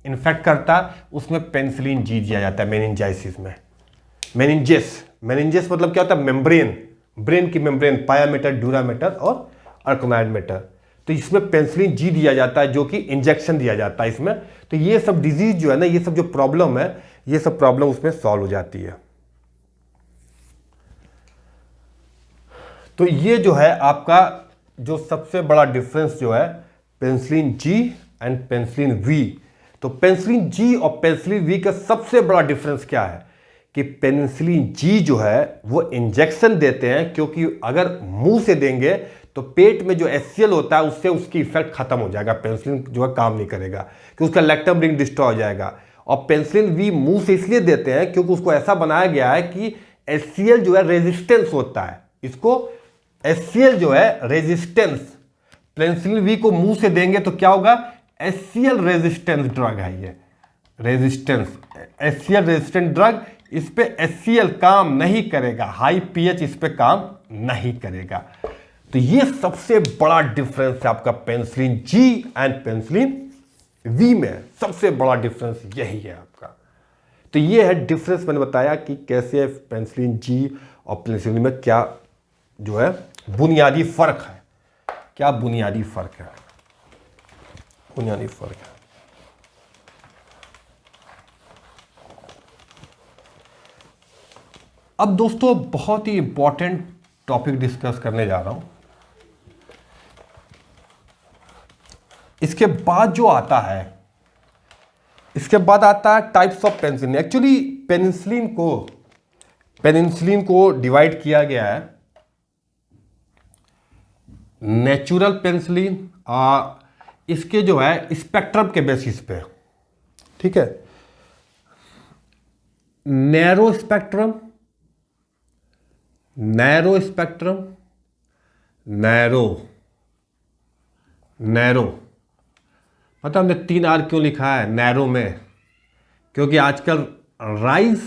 इन्फेक्ट करता है, उसमें पेनिसिलिन जी दिया जाता है मेनिंजाइसिस में। मेनिंजेस मतलब क्या होता है, ब्रेन की मेम्ब्रेन, पाया मैटर, ड्यूरा मैटर और अर्कोनॉइड मैटर। तो इसमें पेनिसिलिन जी दिया जाता है, जो कि इंजेक्शन दिया जाता है इसमें। तो ये सब डिजीज जो है ना, ये सब जो प्रॉब्लम है, ये सब प्रॉब्लम उसमें सॉल्व हो जाती है। तो ये जो है आपका जो सबसे बड़ा डिफरेंस जो है penicillin G and penicillin V. तो पेनिसिलिन जी और पेनिसिलिन वी का सबसे बड़ा डिफरेंस क्या है कि पेनिसिलिन जी जो है वो इंजेक्शन देते हैं, क्योंकि अगर मुंह से देंगे तो पेट में जो एचसीएल होता है उससे उसकी इफेक्ट खत्म हो जाएगा, पेनिसिलिन जो है काम नहीं करेगा, कि उसका लैक्टम रिंग डिस्ट्रॉय हो जाएगा। और पेनिसिलिन वी मुंह से इसलिए देते हैं क्योंकि उसको ऐसा बनाया गया है कि एचसीएल जो है रेजिस्टेंस होता है, इसको एचसीएल जो है रेजिस्टेंस, पेनिसिलिन वी को मुंह से देंगे तो क्या होगा, एचसीएल रेजिस्टेंस ड्रग है ये, एचसीएल रेजिस्टेंट ड्रग, इस पे एचसीएल काम नहीं करेगा, हाई पीएच इस पे काम नहीं करेगा। तो ये सबसे बड़ा डिफरेंस है आपका penicillin G and penicillin V में, सबसे बड़ा डिफरेंस यही है आपका। तो ये है डिफरेंस, मैंने बताया कि कैसे पेनिसिलिन जी और पेनिसिलिन में क्या जो है बुनियादी फर्क है, क्या बुनियादी फर्क है, बुनियादी फर्क है। अब दोस्तों बहुत ही इंपॉर्टेंट टॉपिक डिस्कस करने जा रहा हूं। इसके बाद जो आता है, इसके बाद आता है types of penicillin. Actually penicillin को डिवाइड किया गया है नेचुरल पेनिसिलिन, इसके जो है स्पेक्ट्रम के बेसिस पे, ठीक है, narrow spectrum, narrow spectrum, narrow, narrow, पता हमने 3 आर क्यों लिखा है नैरो में? क्योंकि आजकल rise,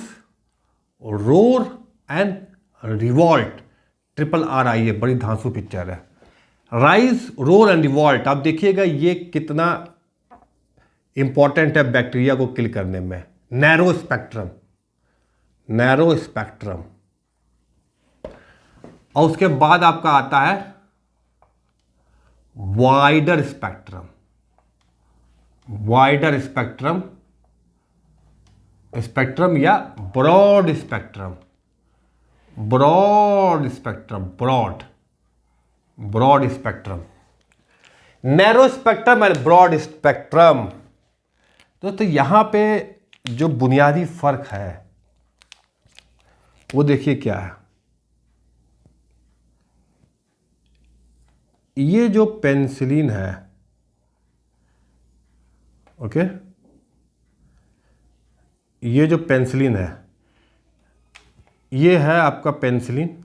roar and revolt, triple R आई है, बड़ी धांसू पिक्चर है। राइज, रोर एंड रिवॉल्ट, आप देखिएगा ये कितना इंपॉर्टेंट है बैक्टीरिया को किल करने में। Narrow spectrum, narrow spectrum. और उसके बाद आपका आता है wider spectrum, wider spectrum, spectrum या broad spectrum, broad spectrum, broad, broad spectrum, narrow spectrum and broad spectrum. दोस्तों यहां पे जो बुनियादी फर्क है वो देखिए क्या है। ये जो पेनिसिलिन है, ओके, ये जो पेनिसिलिन है ये है आपका पेनिसिलिन,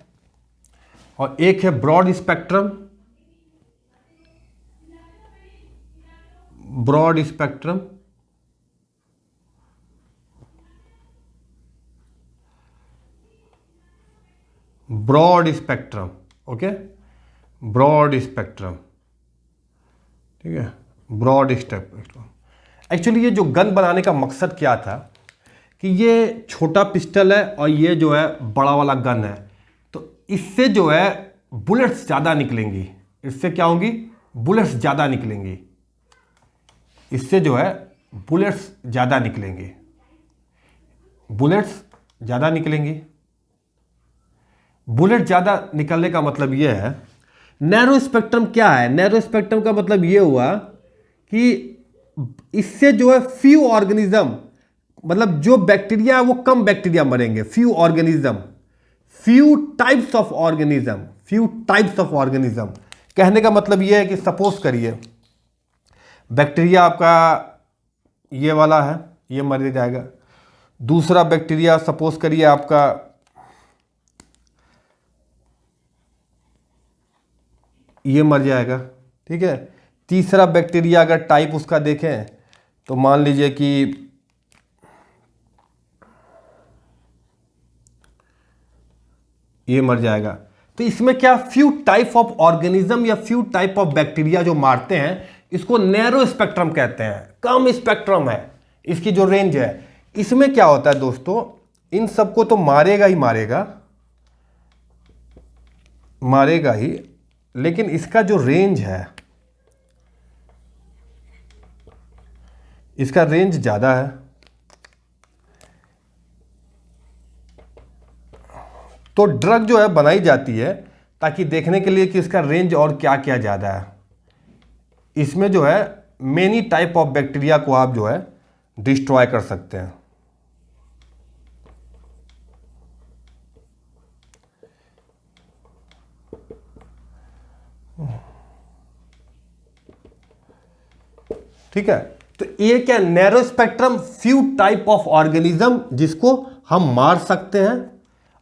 और एक है broad spectrum, broad spectrum, broad spectrum, okay, broad spectrum, ठीक है, ब्रॉड स्पेक्ट्रम। एक्चुअली ये जो गन बनाने का मकसद क्या था कि ये छोटा पिस्टल है और ये जो है बड़ा वाला गन है, तो इससे जो है बुलेट्स ज़्यादा निकलेंगी, इससे क्या होंगी, बुलेट्स ज़्यादा निकलेंगी, इससे जो है बुलेट्स ज़्यादा निकलेंगी, बुलेट्स ज़्यादा निकलेंगी। बुलेट ज़्यादा निकलने का मतलब ये है। नैरो स्पेक्ट्रम क्या है? नैरो स्पेक्ट्रम का मतलब ये हुआ कि इससे जो है फ्यू ऑर्गेनिज्म, मतलब जो बैक्टीरिया है वो कम बैक्टीरिया मरेंगे, few organism, few types of organism, few types of organism. कहने का मतलब ये है कि सपोज करिए बैक्टीरिया आपका ये वाला है, ये मर जाएगा। दूसरा बैक्टीरिया सपोज करिए आपका ये मर जाएगा, ठीक है। तीसरा बैक्टीरिया अगर टाइप उसका देखें तो मान लीजिए कि ये मर जाएगा। तो इसमें क्या फ्यू टाइप ऑफ ऑर्गेनिज्म या फ्यू टाइप ऑफ बैक्टीरिया जो मारते हैं, इसको नैरो स्पेक्ट्रम कहते हैं, कम स्पेक्ट्रम है इसकी जो रेंज है। इसमें क्या होता है दोस्तों, इन सबको तो मारेगा ही मारेगा, मारेगा ही, लेकिन इसका जो रेंज है, इसका रेंज ज़्यादा है। तो ड्रग जो है बनाई जाती है ताकि देखने के लिए कि इसका रेंज और क्या क्या ज़्यादा है। इसमें जो है मेनी टाइप ऑफ बैक्टीरिया को आप जो है डिस्ट्रॉय कर सकते हैं। ठीक है, तो ये क्या, narrow spectrum few type of organism जिसको हम मार सकते हैं।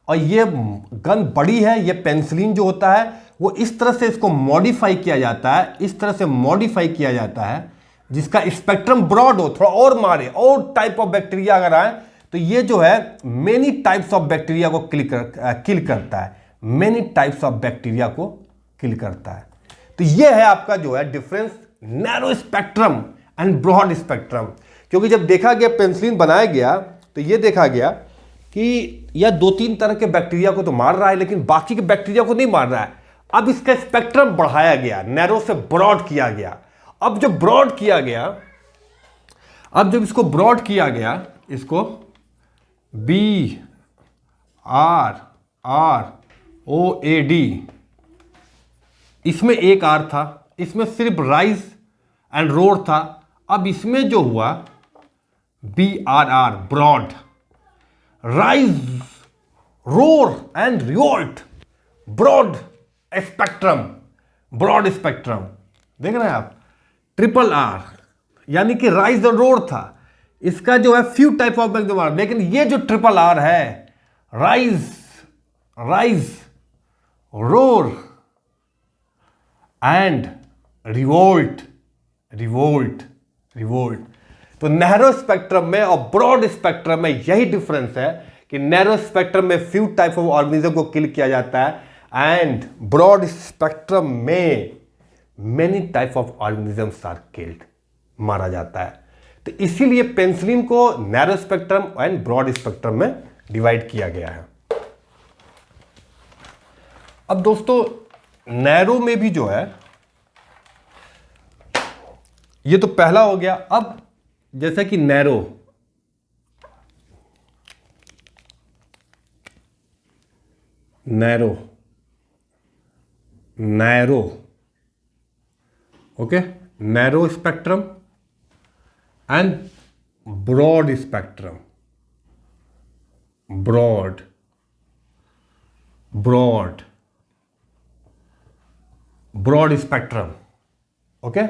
और ये गन बड़ी है, ये पेनिसिलिन जो होता है वो इस तरह से इसको मॉडिफाई किया जाता है, इस तरह से मॉडिफाई किया जाता है जिसका स्पेक्ट्रम ब्रॉड हो, थोड़ा और मारे, और टाइप ऑफ बैक्टीरिया अगर आए तो ये जो है मेनी टाइप्स ऑफ बैक्टीरिया को किल करता है, मेनी टाइप्स ऑफ बैक्टीरिया को किल करता है। तो ये है आपका जो है difference, narrow spectrum and broad spectrum. क्योंकि जब देखा गया पेनिसिलिन बनाया गया तो ये देखा गया कि या 2-3 तरह के बैक्टीरिया को तो मार रहा है लेकिन बाकी के बैक्टीरिया को नहीं मार रहा है। अब इसका स्पेक्ट्रम बढ़ाया गया, नैरो से ब्रॉड किया गया। अब जब ब्रॉड किया गया, अब जब इसको ब्रॉड किया गया, इसको BRROAD, इसमें एक आर था, इसमें सिर्फ राइज एंड रोड था। अब इसमें जो हुआ BRR, broad, rise, roar and revolt, broad spectrum, broad spectrum. देख रहे हैं आप, ट्रिपल आर यानी कि राइज और रोर था। इसका जो है फ्यू टाइप ऑफ मैग्नेटिज्म, लेकिन ये जो ट्रिपल आर है, राइज, रोर एंड रिवोल्ट। तो नैरो स्पेक्ट्रम में और ब्रॉड स्पेक्ट्रम में यही डिफरेंस है कि नैरो स्पेक्ट्रम में फ्यू टाइप ऑफ ऑर्गेनिज्म को किल किया जाता है एंड ब्रॉड स्पेक्ट्रम में many type of organisms are killed, मारा जाता है। तो इसीलिए पेनिसिलिन को narrow spectrum and broad spectrum में डिवाइड किया गया है। अब दोस्तों नैरो में भी जो है, ये तो पहला हो गया। अब जैसे कि narrow, okay, narrow spectrum and broad spectrum, broad spectrum. Okay,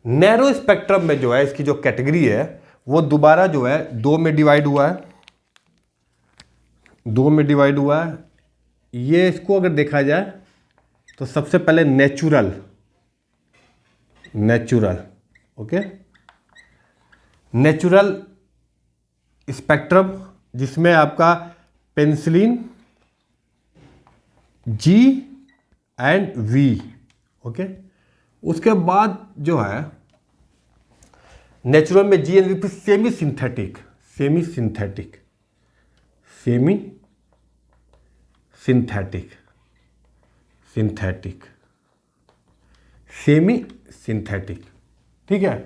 narrow spectrum में जो है इसकी जो कैटेगरी है वो दोबारा जो है दो में डिवाइड हुआ है। ये इसको अगर देखा जाए तो सबसे पहले नेचुरल, ओके, नेचुरल स्पेक्ट्रम जिसमें आपका penicillin G and V, okay. उसके बाद जो है नेचुरल में G and V, semi synthetic, ठीक है।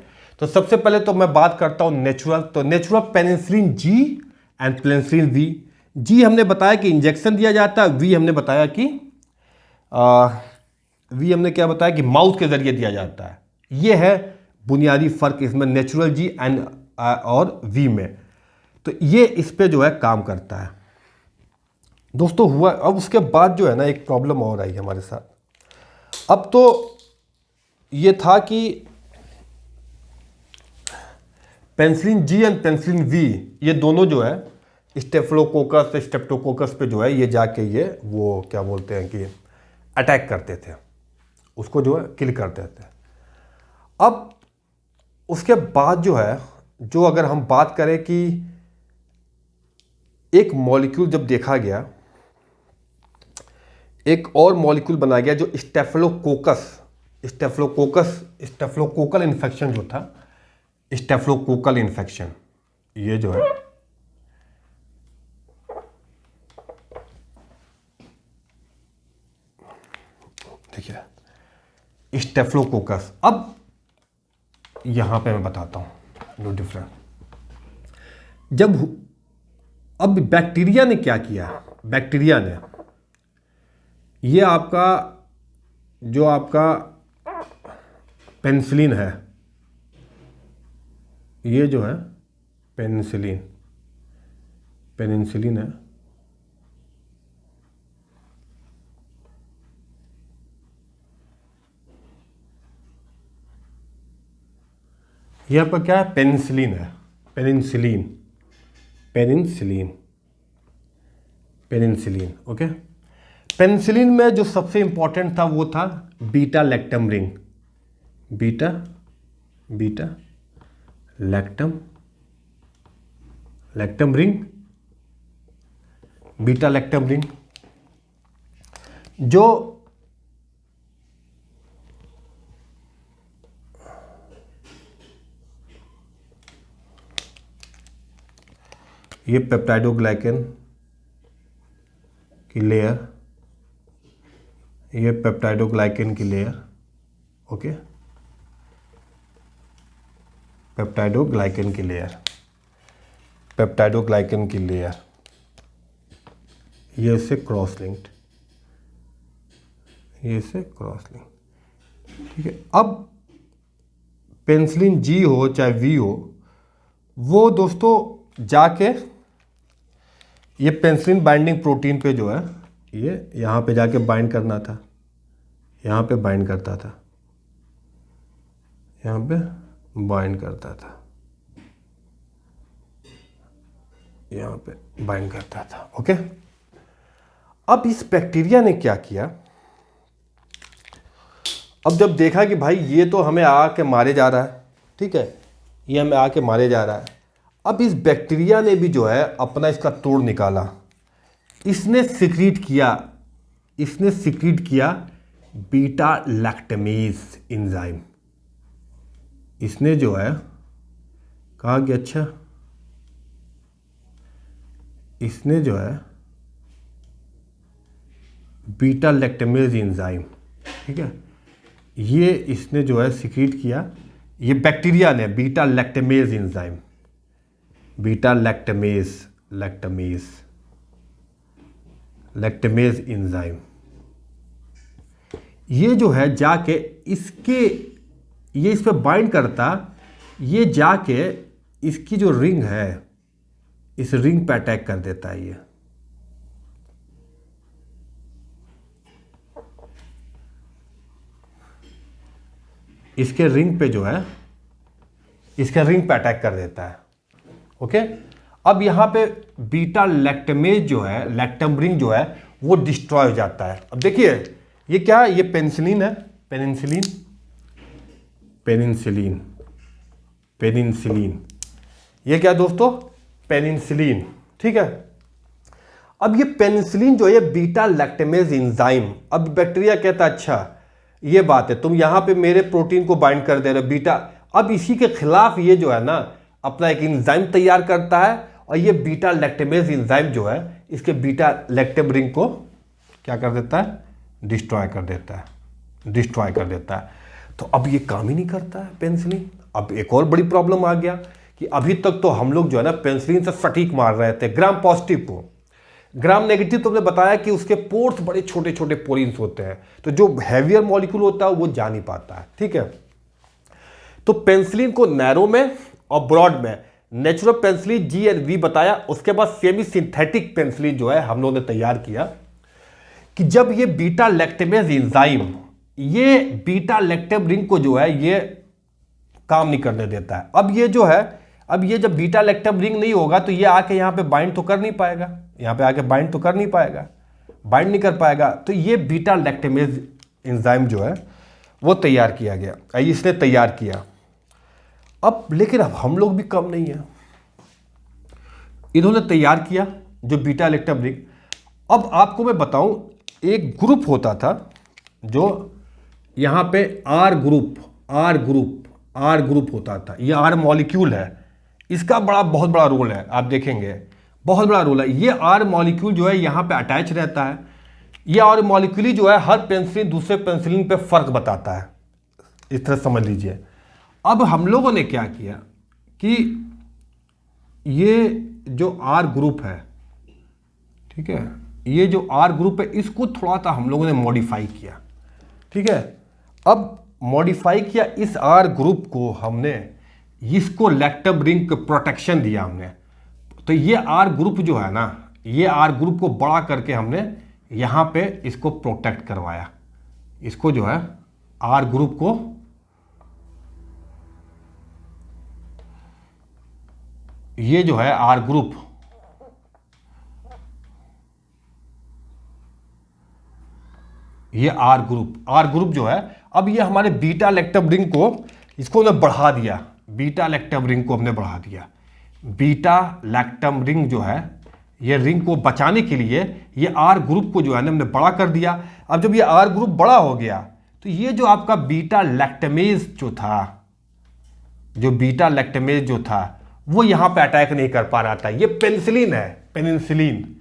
तो सबसे पहले तो मैं बात करता हूं नेचुरल। तो natural penicillin G and penicillin V। G हमने बताया कि इंजेक्शन दिया जाता है, V हमने बताया कि माउथ के जरिए दिया जाता है। यह है बुनियादी फर्क इसमें नेचुरल G एंड और V में। तो ये इस पे जो है काम करता है दोस्तों। हुआ अब उसके बाद जो है ना एक प्रॉब्लम और आई हमारे साथ। अब तो ये था कि penicillin G and penicillin V ये दोनों जो है स्टेप्टोकोकस पे जो है ये जाके ये वो क्या बोलते हैं कि अटैक करते थे, उसको जो है किल करते थे। अब उसके बाद जो है, जो अगर हम बात करें कि एक मॉलिक्यूल जब देखा गया, एक और मॉलिक्यूल बनाया गया जो स्टेफिलोकोकल इन्फेक्शन जो था, स्टेफिलोकोकल इन्फेक्शन, ये जो है देखिए स्टेफिलोकोकस। अब यहां पे मैं बताता हूं नो डिफरेंस। अब बैक्टीरिया ने क्या किया, बैक्टीरिया ने ये जो आपका पेनिसिलिन है, ये जो है पेनिसिलिन है, ये आपका क्या है, पेनिसिलिन है, पेनिसिलिन, ओके। पेनिसिलिन में जो सबसे इंपॉर्टेंट था वो था beta lactam ring, beta lactam ring, जो ये पेप्टाइडोग्लाइकन की लेयर, ये पेप्टाइडोग्लाइकन की लेयर, ओके, पेप्टाइडोग्लाइकन की लेयर, पेप्टाइडोग्लाइकन की लेयर, ये इससे क्रॉस लिंक्ड, ये इससे क्रॉस लिंक्ड, ठीक है। अब पेनिसिलिन जी हो चाहे वी हो, वो दोस्तों जाके ये पेनिसिलिन बाइंडिंग प्रोटीन पे जो है ये यहाँ पे जाके बाइंड करना था, यहाँ पे बाइंड करता था, यहाँ पे बाइंड करता था, यहाँ पे बाइंड करता था, ओके। अब इस बैक्टीरिया ने क्या किया, अब जब देखा कि भाई ये तो हमें आके मारे जा रहा है, ठीक है, ये हमें आके मारे जा रहा है, अब इस बैक्टीरिया ने भी जो है अपना इसका तोड़ निकाला, इसने सिक्रीट किया बीटा लैक्टेमेज एंजाइम। इसने जो है कहा कि अच्छा, इसने जो है बीटा लैक्टेमेज एंजाइम, ठीक है, ये इसने जो है सिक्रीट किया, ये बैक्टीरिया ने beta lactamase enzyme, beta lactamase enzyme, ये जो है जाके ये इस पे बाइंड करता, ये जाके इसकी जो रिंग है इस रिंग पे अटैक कर देता है, ये इसके रिंग पे जो है, इसके रिंग पे अटैक कर देता है, ओके। अब यहां पे बीटा लैक्टेमेज जो है, लैक्टम रिंग जो है वो डिस्ट्रॉय हो जाता है। अब देखिए ये क्या है, ये पेनिसिलिन है, पेनिसिलिन, ये क्या दोस्तों, पेनिसिलिन, ठीक है। अब ये पेनिसिलिन जो है बीटा लैक्टेमेज एंजाइम, अब बैक्टीरिया कहता है अच्छा ये बात है, तुम यहां पे मेरे प्रोटीन को बाइंड कर दे रहे हो बीटा, अब इसी के खिलाफ ये जो है ना अपना एक एंजाइम तैयार करता है, और ये बीटा लैक्टेमेज एंजाइम जो है इसके बीटा लैक्टम रिंग को क्या कर देता है, डिस्ट्रॉय कर देता है। तो अब ये काम ही नहीं करता है पेनिसिलिन। अब एक और बड़ी प्रॉब्लम आ गया कि अभी तक तो हम लोग जो है ना पेनिसिलिन से सटीक मार रहे थे ग्राम पॉजिटिव को, ग्राम नेगेटिव तो हमने बताया कि उसके पोर्स बड़े छोटे छोटे पोरिन्स होते हैं, तो जो हैवियर मॉलिक्यूल होता है वो जा नहीं पाता है, ठीक है। तो पेनिसिलिन को नैरो में और ब्रॉड में natural penicillin G and V बताया, उसके बाद सेमी सिंथेटिक पेनिसिलिन जो है हम लोगों ने तैयार किया कि जब ये बीटा लैक्टेमेज एंजाइम ये बीटा लैक्टम रिंग को जो है ये काम नहीं करने देता है। अब ये जो है, अब ये जब बीटा लैक्टम रिंग नहीं होगा तो ये आके यहाँ पे बाइंड तो कर नहीं पाएगा, यहाँ पे आके बाइंड नहीं कर पाएगा, तो ये बीटा लैक्टेमेज एंजाइम जो है वो तैयार किया गया, इसने तैयार किया। अब लेकिन अब हम लोग भी कम नहीं है, इन्होंने तैयार किया जो बीटा लैक्टम रिंग। अब आपको मैं बताऊं, एक ग्रुप होता था जो यहाँ पे आर ग्रुप होता था, ये आर मॉलिक्यूल है, इसका बहुत बड़ा रोल है, आप देखेंगे बहुत बड़ा रोल है। ये आर मॉलिक्यूल जो है यहाँ पे अटैच रहता है, ये आर मॉलिक्यूल ही जो है हर पेनिसिलिन दूसरे पेनिसिलिन पे फर्क बताता है, इस तरह समझ लीजिए। अब हम लोगों ने क्या किया कि ये जो आर ग्रुप है, ठीक है, ये जो आर ग्रुप है इसको थोड़ा सा हम लोगों ने मॉडिफाई किया, ठीक है। अब मॉडिफाई किया इस आर ग्रुप को हमने, इसको लैक्टम रिंग को प्रोटेक्शन दिया हमने। तो ये आर ग्रुप जो है ना, ये आर ग्रुप को बड़ा करके हमने यहाँ पे इसको प्रोटेक्ट करवाया, इसको जो है आर ग्रुप को ये जो है आर ग्रुप, ये आर ग्रुप जो है, अब ये हमारे बीटा लैक्टम रिंग को इसको हमने बढ़ा दिया, बीटा लैक्टम रिंग को हमने बढ़ा दिया। बीटा लैक्टम रिंग जो है ये रिंग को बचाने के लिए ये आर ग्रुप को जो है ना हमने बड़ा कर दिया। अब जब ये आर ग्रुप बड़ा हो गया तो ये जो आपका बीटा लैक्टमेज जो था, वो यहाँ पे अटैक नहीं कर पा रहा था। ये पेनिसिलिन है, पेनिसिलिन,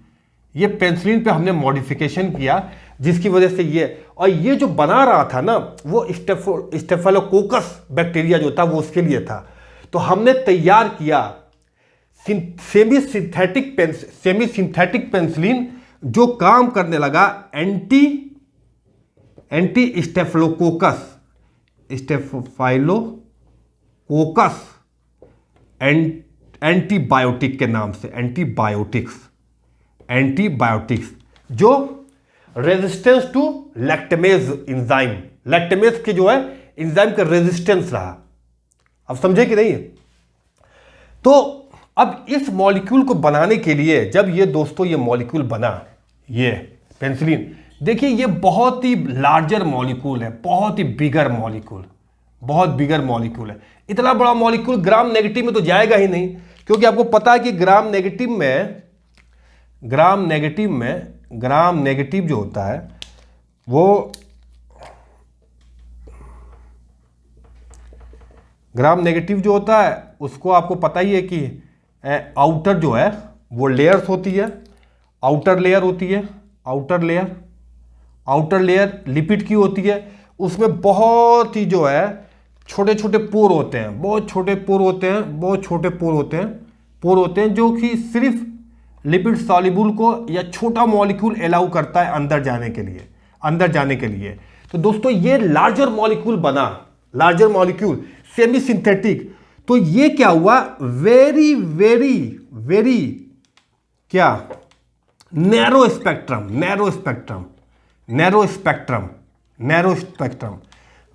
ये पेनिसिलिन पे हमने मॉडिफिकेशन किया जिसकी वजह से ये, और ये जो बना रहा था ना वो स्टेफिलोकोकस बैक्टीरिया जो था वो उसके लिए था। तो हमने तैयार किया सेमी सिंथेटिक पेनिसिलिन जो काम करने लगा एंटी स्टेफिलोकोकस एंटीबायोटिक के नाम से, एंटीबायोटिक्स जो resistance to lactamase enzyme, lactamase के जो है एंजाइम का रेजिस्टेंस रहा। अब समझे कि नहीं? तो अब इस मॉलिक्यूल को बनाने के लिए जब ये दोस्तों ये मॉलिक्यूल बना, ये पेनिसिलिन, देखिए ये बहुत ही लार्जर मॉलिक्यूल है, बहुत ही बिगर मॉलिक्यूल, बहुत बिगर मॉलिक्यूल है। इतना बड़ा मॉलिक्यूल ग्राम नेगेटिव में तो जाएगा ही नहीं, क्योंकि आपको पता है कि ग्राम नेगेटिव जो होता है वो ग्राम नेगेटिव जो होता है उसको आपको पता ही है कि आउटर जो है वो लेयर्स होती है, आउटर लेयर होती है, आउटर लेयर लिपिड की होती है, उसमें बहुत ही जो है छोटे छोटे पोर होते हैं, बहुत छोटे पोर होते हैं जो कि सिर्फ लिपिड सॉल्युबल को या छोटा मॉलिक्यूल अलाउ करता है अंदर जाने के लिए। तो दोस्तों ये लार्जर मॉलिक्यूल बना, लार्जर मॉलिक्यूल सेमी सिंथेटिक। तो ये क्या हुआ, वेरी वेरी वेरी क्या, narrow spectrum,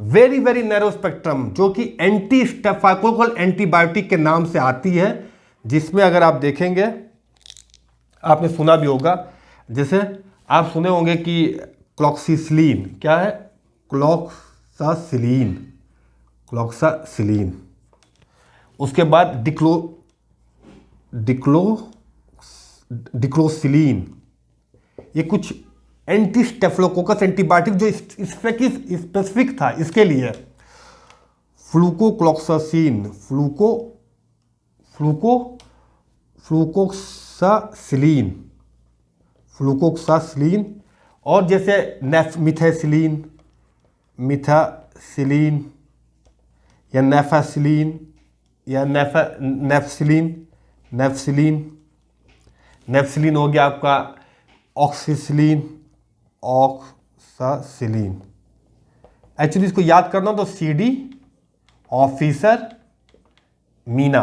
very very narrow spectrum, जो कि एंटी स्टेफिलोकोकल एंटीबायोटिक के नाम से आती है, जिसमें अगर आप देखेंगे, आपने सुना भी होगा, जैसे आप सुने होंगे कि क्लॉक्सिसिलीन, क्या है, क्लॉक्सासिलीन, उसके बाद डिक्लोसिलीन, ये कुछ एंटी स्टेफिलोकोकस एंटीबायोटिक जो स्पेसिफिक था इसके लिए। फ्लूकोक्लॉक्सासिन, फ्लूकोक्सासिलीन, और जैसे मिथासिलीन या नेफासिलीन या नेफसिलीन हो गया आपका, ऑक्सासिलीन। एक्चुअली इसको याद करना तो CD ऑफिसर मीना,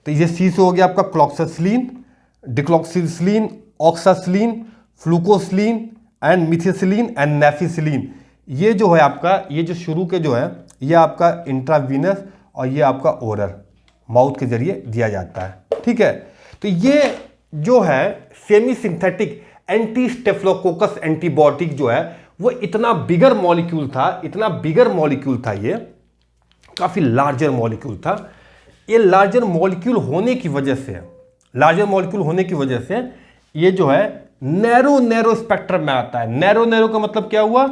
तो ये C से हो गया आपका क्लॉक्सासिलीन, डिक्लॉक्सिसिलीन, ऑक्सासिलीन, फ्लूकोसिलीन एंड मिथासिलीन एंड नेफिसिलीन। ये जो है आपका, ये जो शुरू के जो है ये आपका इंट्रावीनस और ये आपका ओरल माउथ के जरिए दिया जाता है, ठीक है। तो ये जो है semi synthetic anti staphylococcus antibiotic जो है वो इतना बिगर मॉलिक्यूल था, ये काफी लार्जर मॉलिक्यूल था। ये लार्जर मॉलिक्यूल होने की वजह से ये जो है नैरो स्पेक्ट्रम में आता है। नैरो का मतलब क्या हुआ,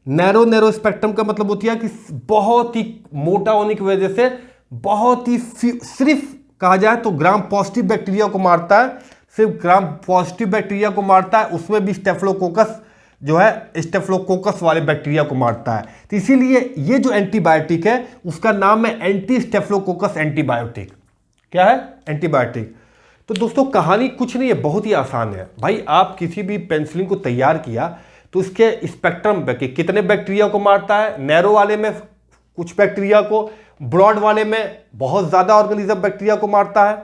नैरो स्पेक्ट्रम का मतलब होती है कि बहुत ही मोटा होने की वजह से बहुत ही सिर्फ कहा जाए तो ग्राम पॉजिटिव बैक्टीरिया को मारता है, सिर्फ ग्राम पॉजिटिव बैक्टीरिया को मारता है, उसमें भी स्टेफिलोकोकस जो है स्टेफिलोकोकस वाले बैक्टीरिया को मारता है। तो इसीलिए ये जो एंटीबायोटिक है उसका नाम है एंटी स्टेफिलोकोकस एंटीबायोटिक। क्या है, एंटीबायोटिक। तो दोस्तों कहानी कुछ नहीं है, बहुत ही आसान है भाई। आप किसी भी पेनिसिलिन को तैयार किया तो इसके स्पेक्ट्रम पे कितने बैक्टीरिया को मारता है, नैरो वाले में कुछ बैक्टीरिया को, ब्रॉड वाले में बहुत ज्यादा ऑर्गेनिज्म बैक्टीरिया को मारता है।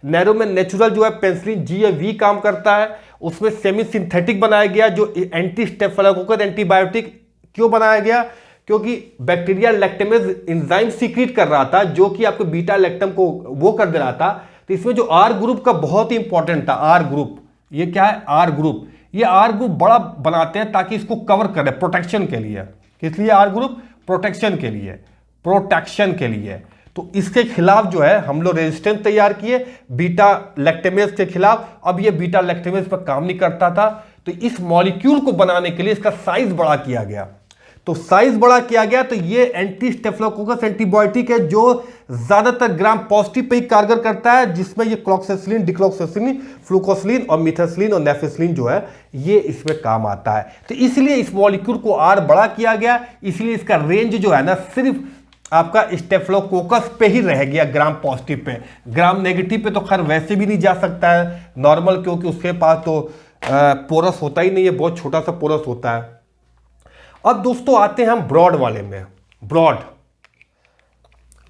नैरो में नेचुरल जो है पेनिसिलिन GAV काम करता है, उसमें सेमी सिंथेटिक बनाया गया जो एंटी स्टेफिलोकोकस एंटीबायोटिक। क्यों बनाया गया, क्योंकि बैक्टीरिया लैक्टेमेज एंजाइम सीक्रेट कर रहा था जो कि आपको बीटा लैक्टम को वो कर दे रहा था। तो इसमें जो R ग्रुप का बहुत ही इंपॉर्टेंट था, R ग्रुप, ये क्या है, R ग्रुप। ये R ग्रुप बड़ा बनाते हैं ताकि इसको कवर करे प्रोटेक्शन के लिए। किस लिए R ग्रुप, प्रोटेक्शन के लिए। तो इसके खिलाफ जो है हम लोग रेजिस्टेंस तैयार किए बीटा लैक्टेमेज के खिलाफ। अब ये बीटा लैक्टेमेज पर काम नहीं करता था, तो इस मॉलिक्यूल को बनाने के लिए इसका साइज बड़ा किया गया। तो साइज बड़ा किया गया, तो ये एंटी स्टेफिलोकोकस एंटीबायोटिक है जो ज्यादातर ग्राम पॉजिटिव पे ही कारगर करता है, जिसमें ये क्लॉक्सेसिलिन, डिक्लॉक्सेसिलिन, फ्लूकोसिलिन और मिथासिलिन और नेफेसिलिन जो है ये इसमें काम आता है। तो इसलिए इस मॉलिक्यूल को आर बड़ा किया गया, इसलिए इसका रेंज जो है ना सिर्फ आपका स्टेफिलोकोकस पे ही रह गया, gram positive pay. Gram negative पे तो खैर वैसे भी नहीं जा सकता है नॉर्मल, क्योंकि उसके पास तो पोरस होता ही नहीं है, बहुत छोटा सा पोरस होता है। अब दोस्तों आते हैं हम ब्रॉड वाले में।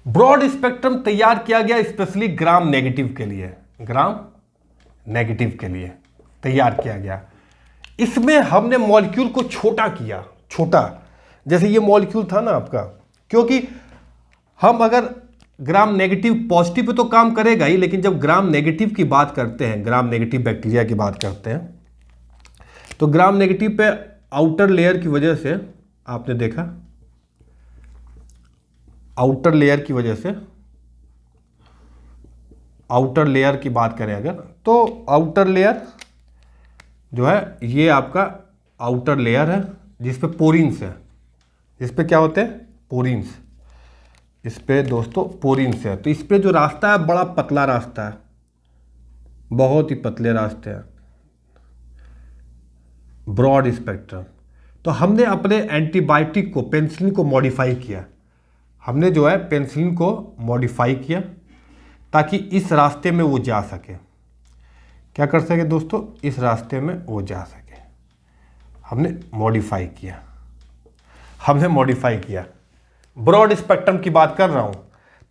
ब्रॉड स्पेक्ट्रम तैयार किया गया स्पेशली ग्राम नेगेटिव के लिए, ग्राम नेगेटिव के लिए तैयार किया गया। इसमें हमने मॉलिक्यूल को छोटा किया, छोटा, जैसे ये मॉलिक्यूल था ना आपका, क्योंकि हम अगर ग्राम नेगेटिव पॉजिटिव पे तो काम करेगा ही, लेकिन जब ग्राम नेगेटिव की बात करते हैं, ग्राम नेगेटिव बैक्टीरिया की बात करते हैं, तो ग्राम नेगेटिव पे आउटर लेयर की वजह से आपने देखा, आउटर लेयर की वजह से, आउटर लेयर की बात करें अगर, तो आउटर लेयर जो है ये आपका आउटर लेयर है जिस पे पोरिन्स है, जिस पे क्या होते हैं, पोरिन्स, इस पे दोस्तों पोरिन्स है। तो इस पे जो रास्ता है बड़ा पतला रास्ता है, बहुत ही पतले रास्ते हैं, ब्रॉड स्पेक्ट्रम। तो हमने अपने एंटीबायोटिक को, पेनिसिलिन को मॉडिफाई किया, हमने जो है पेनिसिलिन को मॉडिफाई किया ताकि इस रास्ते में वो जा सके। क्या कर सके दोस्तों, इस रास्ते में वो जा सके, हमने मॉडिफाई किया, हमने मॉडिफाई किया। ब्रॉड स्पेक्ट्रम की बात कर रहा हूं,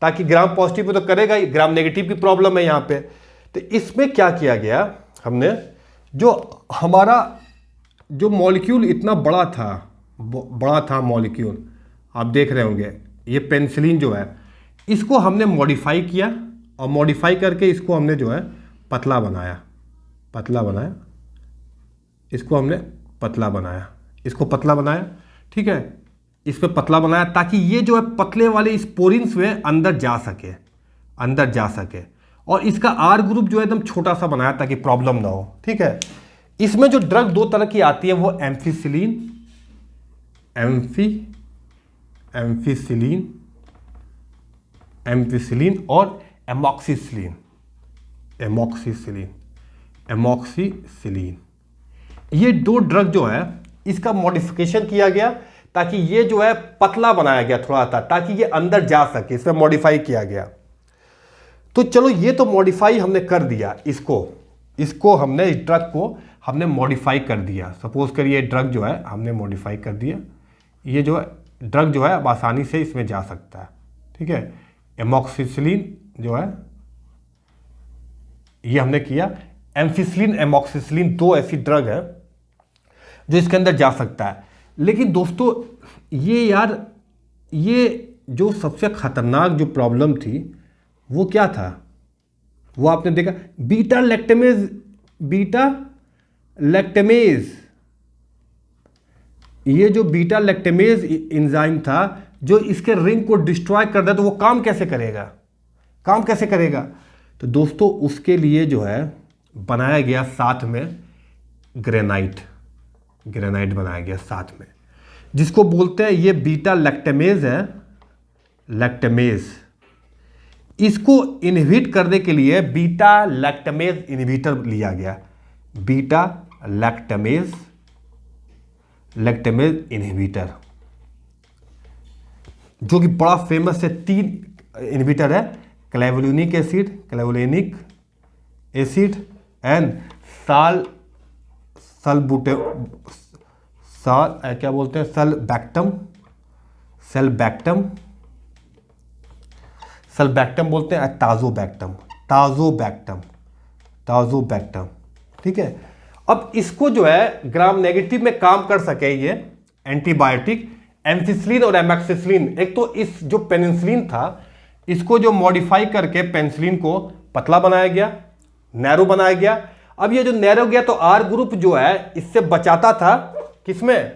ताकि ग्राम पॉजिटिव पे तो करेगा ही, ग्राम नेगेटिव की प्रॉब्लम है यहाँ पे। तो इसमें क्या किया गया, हमने जो हमारा जो मॉलिक्यूल इतना बड़ा था मॉलिक्यूल, आप देख रहे होंगे ये पेनिसिलिन जो है, इसको हमने मॉडिफाई किया, और मॉडिफाई करके इसको हमने जो है पतला बनाया, इसको हमने पतला बनाया, इसको पतला बनाया, ठीक है, इस पे पतला बनाया ताकि ये जो है पतले वाले इस पोरिन्स में अंदर जा सके, और इसका आर ग्रुप जो है एकदम छोटा सा बनाया ताकि प्रॉब्लम ना हो, ठीक है। इसमें जो ड्रग दो तरह की आती है वो एम्फिसिलिन और एमॉक्सिसिलिन। ये दो ड्रग जो है इसका मॉडिफिकेशन किया गया ताकि ये जो है पतला बनाया गया थोड़ा सा, ताकि ये अंदर जा सके, इसमें मॉडिफाई किया गया। तो चलो ये तो मॉडिफाई हमने कर दिया, इसको हमने, इस ड्रग को हमने मॉडिफाई कर दिया। सपोज करिए ड्रग जो है हमने मॉडिफाई कर दिया, ये जो है ड्रग जो है अब आसानी से इसमें जा सकता है, ठीक है। एमॉक्सिसिलिन जो है ये हमने किया, एम्फिसिलिन, एमॉक्सिसिलिन दो ऐसी ड्रग है जो इसके अंदर जा सकता है। लेकिन दोस्तों ये जो सबसे खतरनाक जो प्रॉब्लम थी वो क्या था, वो आपने देखा, बीटा लैक्टेमेज, ये जो बीटा लैक्टेमेज एंजाइम था जो इसके रिंग को डिस्ट्रॉय कर दे, तो वो काम कैसे करेगा। तो दोस्तों उसके लिए जो है बनाया गया साथ में ग्रेनाइट बनाया गया साथ में, जिसको बोलते हैं, ये बीटा लैक्टेमेज है, लैक्टेमेज। इसको इनहिबिट करने के लिए बीटा लैक्टेमेज इनहिबिटर लिया गया, बीटा लैक्टेमेज इनहिबिटर, जो कि बड़ा फेमस है। 3 इनहिबिटर है, क्लेवुलिनिक एसिड एंड क्या बोलते हैं, सेल्बैक्टम बोलते हैं, ताजोबैक्टम, ठीक है। अब इसको जो है ग्राम नेगेटिव में काम कर सके ये एंटीबायोटिक, एम्फिसिलिन और एमॉक्सिसिलिन। एक तो इस जो पेनिसिलिन था इसको जो मॉडिफाई करके पेनिसिलिन को पतला बनाया गया, नैरो बनाया गया। अब ये जो नैरो गया तो आर ग्रुप जो है इससे बचाता था, किसमें,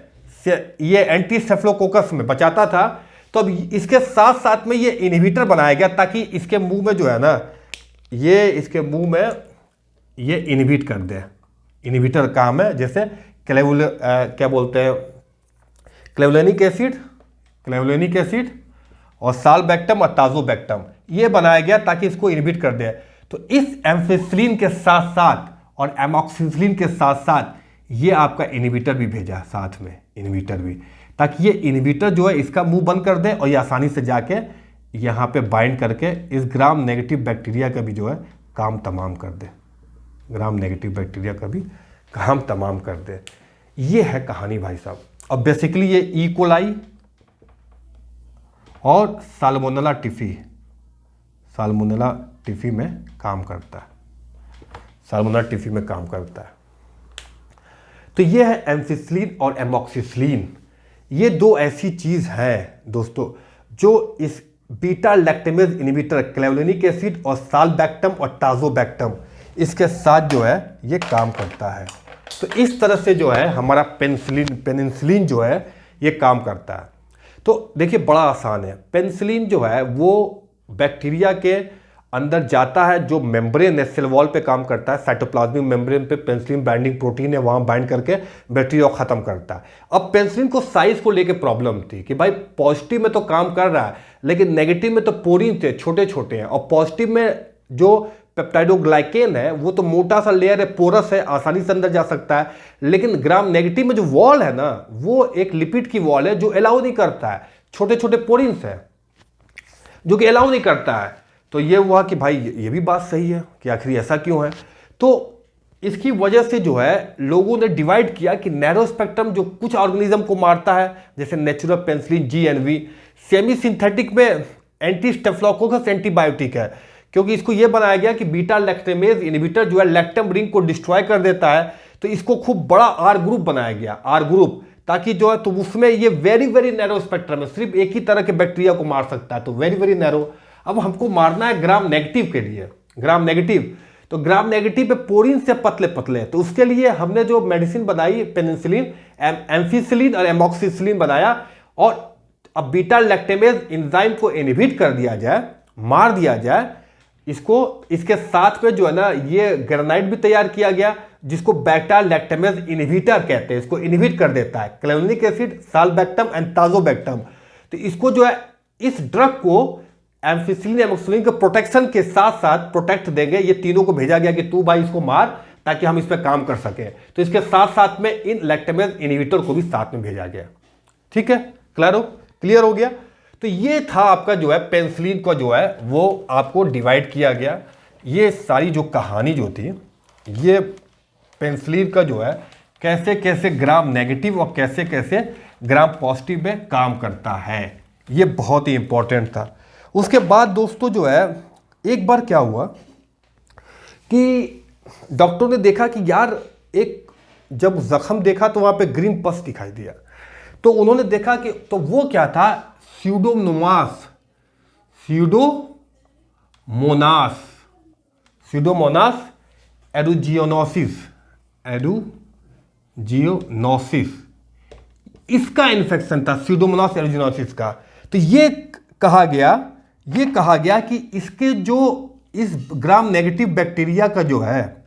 ये एंटी स्टेफिलोकोकस में बचाता था। तो अब इसके साथ साथ में ये इनहिबिटर बनाया गया ताकि इसके मुंह में जो है ना, ये इसके मुंह में ये इनहिबिट कर दे। इनहिबिटर काम है, जैसे क्या बोलते हैं, क्लेवुलेनिक एसिड और साल्बैक्टम और ताज़ोबैक्टम, ये बनाया गया ताकि इसको इनहिबिट कर दे। तो इस एम्फिसिलिन के साथ साथ और एमॉक्सिसिलिन के साथ साथ ये आपका इनहिबिटर भी भेजा साथ में, इनहिबिटर भी, ताकि ये इनहिबिटर जो है इसका मुंह बंद कर दे और ये आसानी से जाके यहाँ पे बाइंड करके इस ग्राम नेगेटिव बैक्टीरिया का भी जो है काम तमाम कर दे, ग्राम नेगेटिव बैक्टीरिया का भी काम तमाम कर दे। ये है कहानी भाई साहब। अब बेसिकली ये ई कोलाई और साल्मोनेला टिफी में काम करता है, साल्मोनेला टिफी में काम करता है। तो ये है एम्फिसिलिन और एमॉक्सिसिलिन। ये दो ऐसी चीज है दोस्तों जो इस बीटा लैक्टेमेज इनहिबिटर क्लेवुलेनिक एसिड और साल्बैक्टम और ताज़ोबैक्टम इसके साथ जो है ये काम करता है। तो इस तरह से जो है हमारा पेनिसिलिन जो है ये काम करता है। तो देखिए बड़ा आसान है। पेनिसिलिन जो है वो बैक्टीरिया के अंदर जाता है, जो मेम्ब्रेन है सेल वॉल पे काम करता है, साइटोप्लाज्मिक मेम्ब्रेन पे पेनिसिलिन बाइंडिंग प्रोटीन है, वहाँ बाइंड करके बैक्टीरिया को ख़त्म करता है। अब पेनिसिलिन को साइज को लेके प्रॉब्लम थी कि भाई पॉजिटिव में तो काम कर रहा है लेकिन नेगेटिव में तो पोरीन थे, छोटे छोटे हैं, और पॉजिटिव में जो पेप्टाइडोग्लाइकेन है वो तो मोटा सा लेयर है, पोरस है, आसानी से अंदर जा सकता है। लेकिन ग्राम नेगेटिव में जो वॉल है ना वो एक लिपिड की वॉल है जो अलाउ नहीं करता है, छोटे छोटे पोरिन्स है जो कि अलाउ नहीं करता है। तो ये हुआ कि भाई ये भी बात सही है कि आखिर ऐसा क्यों है। तो इसकी वजह से जो है लोगों ने डिवाइड किया कि नैरो स्पेक्ट्रम जो कुछ ऑर्गेनिज्म को मारता है जैसे natural penicillin GNV, semi synthetic में एंटी स्टेफिलोकोकस एंटीबायोटिक है, क्योंकि इसको ये बनाया गया कि बीटा लैक्टेमेज इनहिबिटर जो है लैक्टम रिंग को डिस्ट्रॉय कर देता है। तो इसको खूब बड़ा R ग्रुप बनाया गया, R ग्रुप, ताकि जो है तो उसमें ये वेरी वेरी नैरो स्पेक्ट्रम है, सिर्फ एक ही तरह के बैक्टीरिया को मार सकता है, तो वेरी वेरी नैरो। अब हमको मारना है ग्राम नेगेटिव के लिए, ग्राम नेगेटिव, तो ग्राम नेगेटिव पे पोरिन से पतले पतले, तो उसके लिए हमने जो मेडिसिन बनाई पेनिसिलिन, एम्फिसिलिन और एमॉक्सिसिलिन बनाया। और अब बीटा लैक्टेमेज एंजाइम को इनहिबिट कर दिया जाए, मार दिया जाए इसको, इसके साथ में जो है ना ये ग्रेनाइट भी तैयार किया गया जिसको बीटा लैक्टेमेज इनहिबिटर कहते हैं, इसको इनहिबिट कर देता है, क्लेवुलेनिक एसिड, साल्बैक्टम एंड ताज़ोबैक्टम। तो इसको जो है इस ड्रग को एम्फिसिलिन एमॉक्सिसिलिन के प्रोटेक्शन के साथ साथ प्रोटेक्ट देंगे। ये तीनों को भेजा गया कि तू भाई इसको मार ताकि हम इस पर काम कर सके। तो इसके साथ साथ में इन लैक्टेमेज इनहिबिटर को भी साथ में भेजा गया। ठीक है, क्लियर हो गया। तो ये था आपका जो है पेनिसिलिन का जो है वो आपको डिवाइड किया गया। ये सारी जो कहानी जो थी ये पेनिसिलिन का जो है कैसे कैसे ग्राम नेगेटिव और कैसे कैसे ग्राम पॉजिटिव में काम करता है, ये बहुत ही इंपॉर्टेंट था। उसके बाद दोस्तों जो है एक बार क्या हुआ कि डॉक्टर ने देखा कि यार एक जब जख्म देखा तो वहाँ पे ग्रीन पस दिखाई दिया। तो उन्होंने देखा कि तो वो क्या था, स्यूडोमोनास एरुजिनोसिस, इसका इन्फेक्शन था, स्यूडोमोनास एरुजिनोसिस का। तो ये कहा गया कि इसके जो इस ग्राम नेगेटिव बैक्टीरिया का जो है,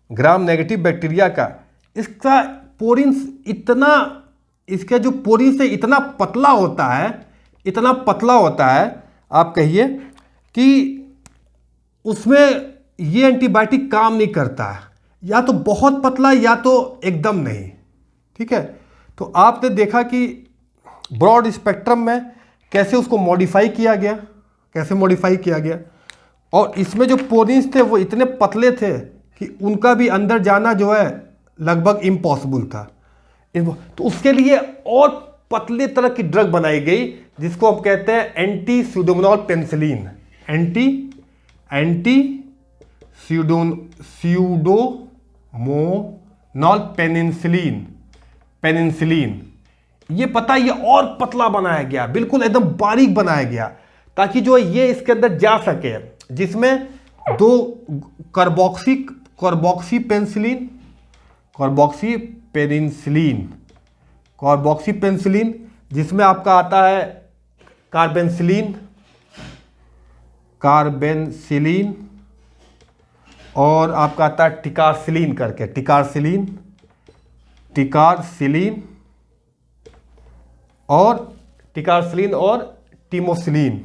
ग्राम नेगेटिव बैक्टीरिया का इसका पोरिन्स इतना, इसका जो पोरिन्स है इतना पतला होता है, इतना पतला होता है, आप कहिए कि उसमें ये एंटीबायोटिक काम नहीं करता है, या तो बहुत पतला या तो एकदम नहीं। ठीक है, तो आपने देखा कि ब्रॉड स्पेक्ट्रम में कैसे उसको मॉडिफाई किया गया, और इसमें जो पोरिन्स थे वो इतने पतले थे कि उनका भी अंदर जाना जो है लगभग इम्पॉसिबल था। तो उसके लिए और पतले तरह की ड्रग बनाई गई जिसको हम कहते हैं एंटी स्यूडोमोनाल पेनिसिलिन, एंटी स्यूडोमोनाल पेनिसिलिन। ये पता ये और पतला बनाया गया, बिल्कुल एकदम बारीक बनाया गया, ताकि जो ये इसके अंदर जा सके, जिसमें दो कार्बोक्सी पेनिसिलिन, जिसमें आपका आता है कार्बेंसिलिन और आपका आता है टिकारसिलिन करके, टिकारसिलिन और टिकारसिलिन और टीमोसिलिन,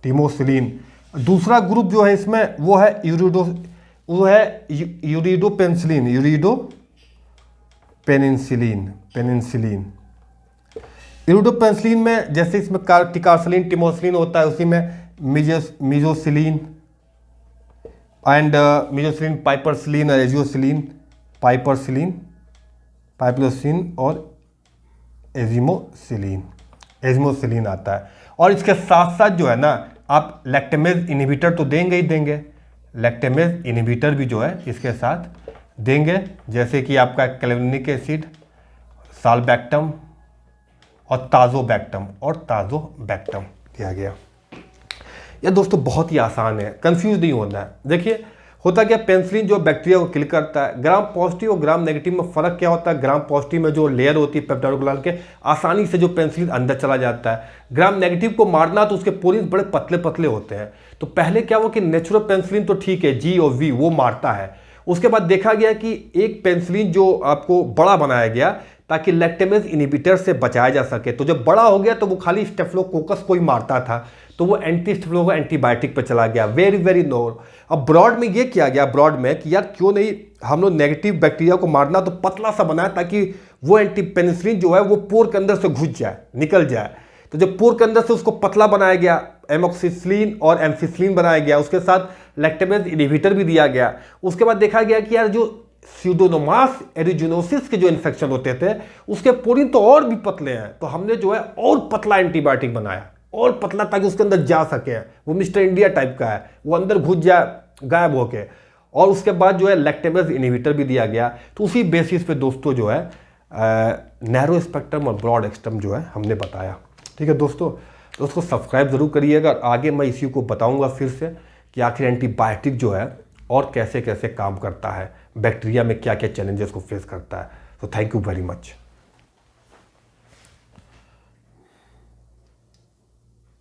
टीमोसिलिन। दूसरा ग्रुप जो है इसमें वो है पेनिसिलिन। इरिडोपेनिसिलिन में जैसे इसमें टिकारसिलिन टीमोसिलिन होता है, उसी में मिजोसिलिन एंड मिजोसिलिन, पाइपरसिलिन और एजियोसिलिन, पाइपरसिलिन और एजिमोसिलिन आता है। और इसके साथ साथ जो है ना, आप लैक्टेमेज इनहिबिटर तो देंगे ही देंगे, लैक्टेमेज इनहिबिटर भी जो है इसके साथ देंगे, जैसे कि आपका क्लेवनिक एसिड, साल्बैक्टम और ताजोबैक्टम दिया गया। यह दोस्तों बहुत ही आसान है, कंफ्यूज नहीं होना है। देखिए होता क्या, पेनिसिलिन जो बैक्टीरिया को किल करता है, ग्राम पॉजिटिव और ग्राम नेगेटिव में फ़र्क क्या होता है? ग्राम पॉजिटिव में जो लेयर होती है पेप्टाइडोग्लान के, आसानी से जो पेनिसिलिन अंदर चला जाता है। ग्राम नेगेटिव को मारना तो उसके पोरिंस बड़े पतले पतले होते हैं। तो पहले क्या हुआ कि नेचुरल पेनिसिलिन तो ठीक है, जी और वी वो मारता है। उसके बाद देखा गया कि एक पेनिसिलिन जो आपको बड़ा बनाया गया ताकि लैक्टेमेज इनहिबिटर से बचाया जा सके। तो जब बड़ा हो गया तो वो खाली स्टेफिलोकोकस को ही मारता था, तो वो एंटीस्टेफिलो एंटीबायोटिक पर चला गया। वेरी नोर। अब ब्रॉड में ये किया गया, ब्रॉड में कि यार क्यों नहीं हम लोग नेगेटिव बैक्टीरिया को मारना, तो पतला सा बनाया ताकि वो पेनिसिलिन जो है वो पोर के अंदर से घुस जाए, निकल जाए। तो जब पोर के अंदर से उसको पतला बनाया गया, एमोक्सिसिलिन और एम्फिसिलिन बनाया गया, उसके साथ लैक्टेमेज इनहिबिटर भी दिया गया। उसके बाद देखा गया कि यार जो स्यूडोमोनास एरिजिनोसिस के जो इन्फेक्शन होते थे उसके पोरिन तो और भी पतले हैं, तो हमने जो है और पतला एंटीबायोटिक बनाया, और पतला, ताकि उसके अंदर जा सके। वो मिस्टर इंडिया टाइप का है, वो अंदर घुस जाए गायब होके। और उसके बाद जो है लैक्टेमेज इनहिबिटर भी दिया गया। तो उसी बेसिस पे दोस्तों जो है नैरो स्पेक्ट्रम और ब्रॉड स्पेक्ट्रम जो है हमने बताया। ठीक है दोस्तों, तो उसको सब्सक्राइब जरूर करिएगा। आगे मैं इसी को बताऊंगा फिर से कि आखिर एंटीबायोटिक जो है और कैसे कैसे काम करता है, बैक्टीरिया में क्या क्या चैलेंजेस को फेस करता है। तो थैंक यू वेरी मच।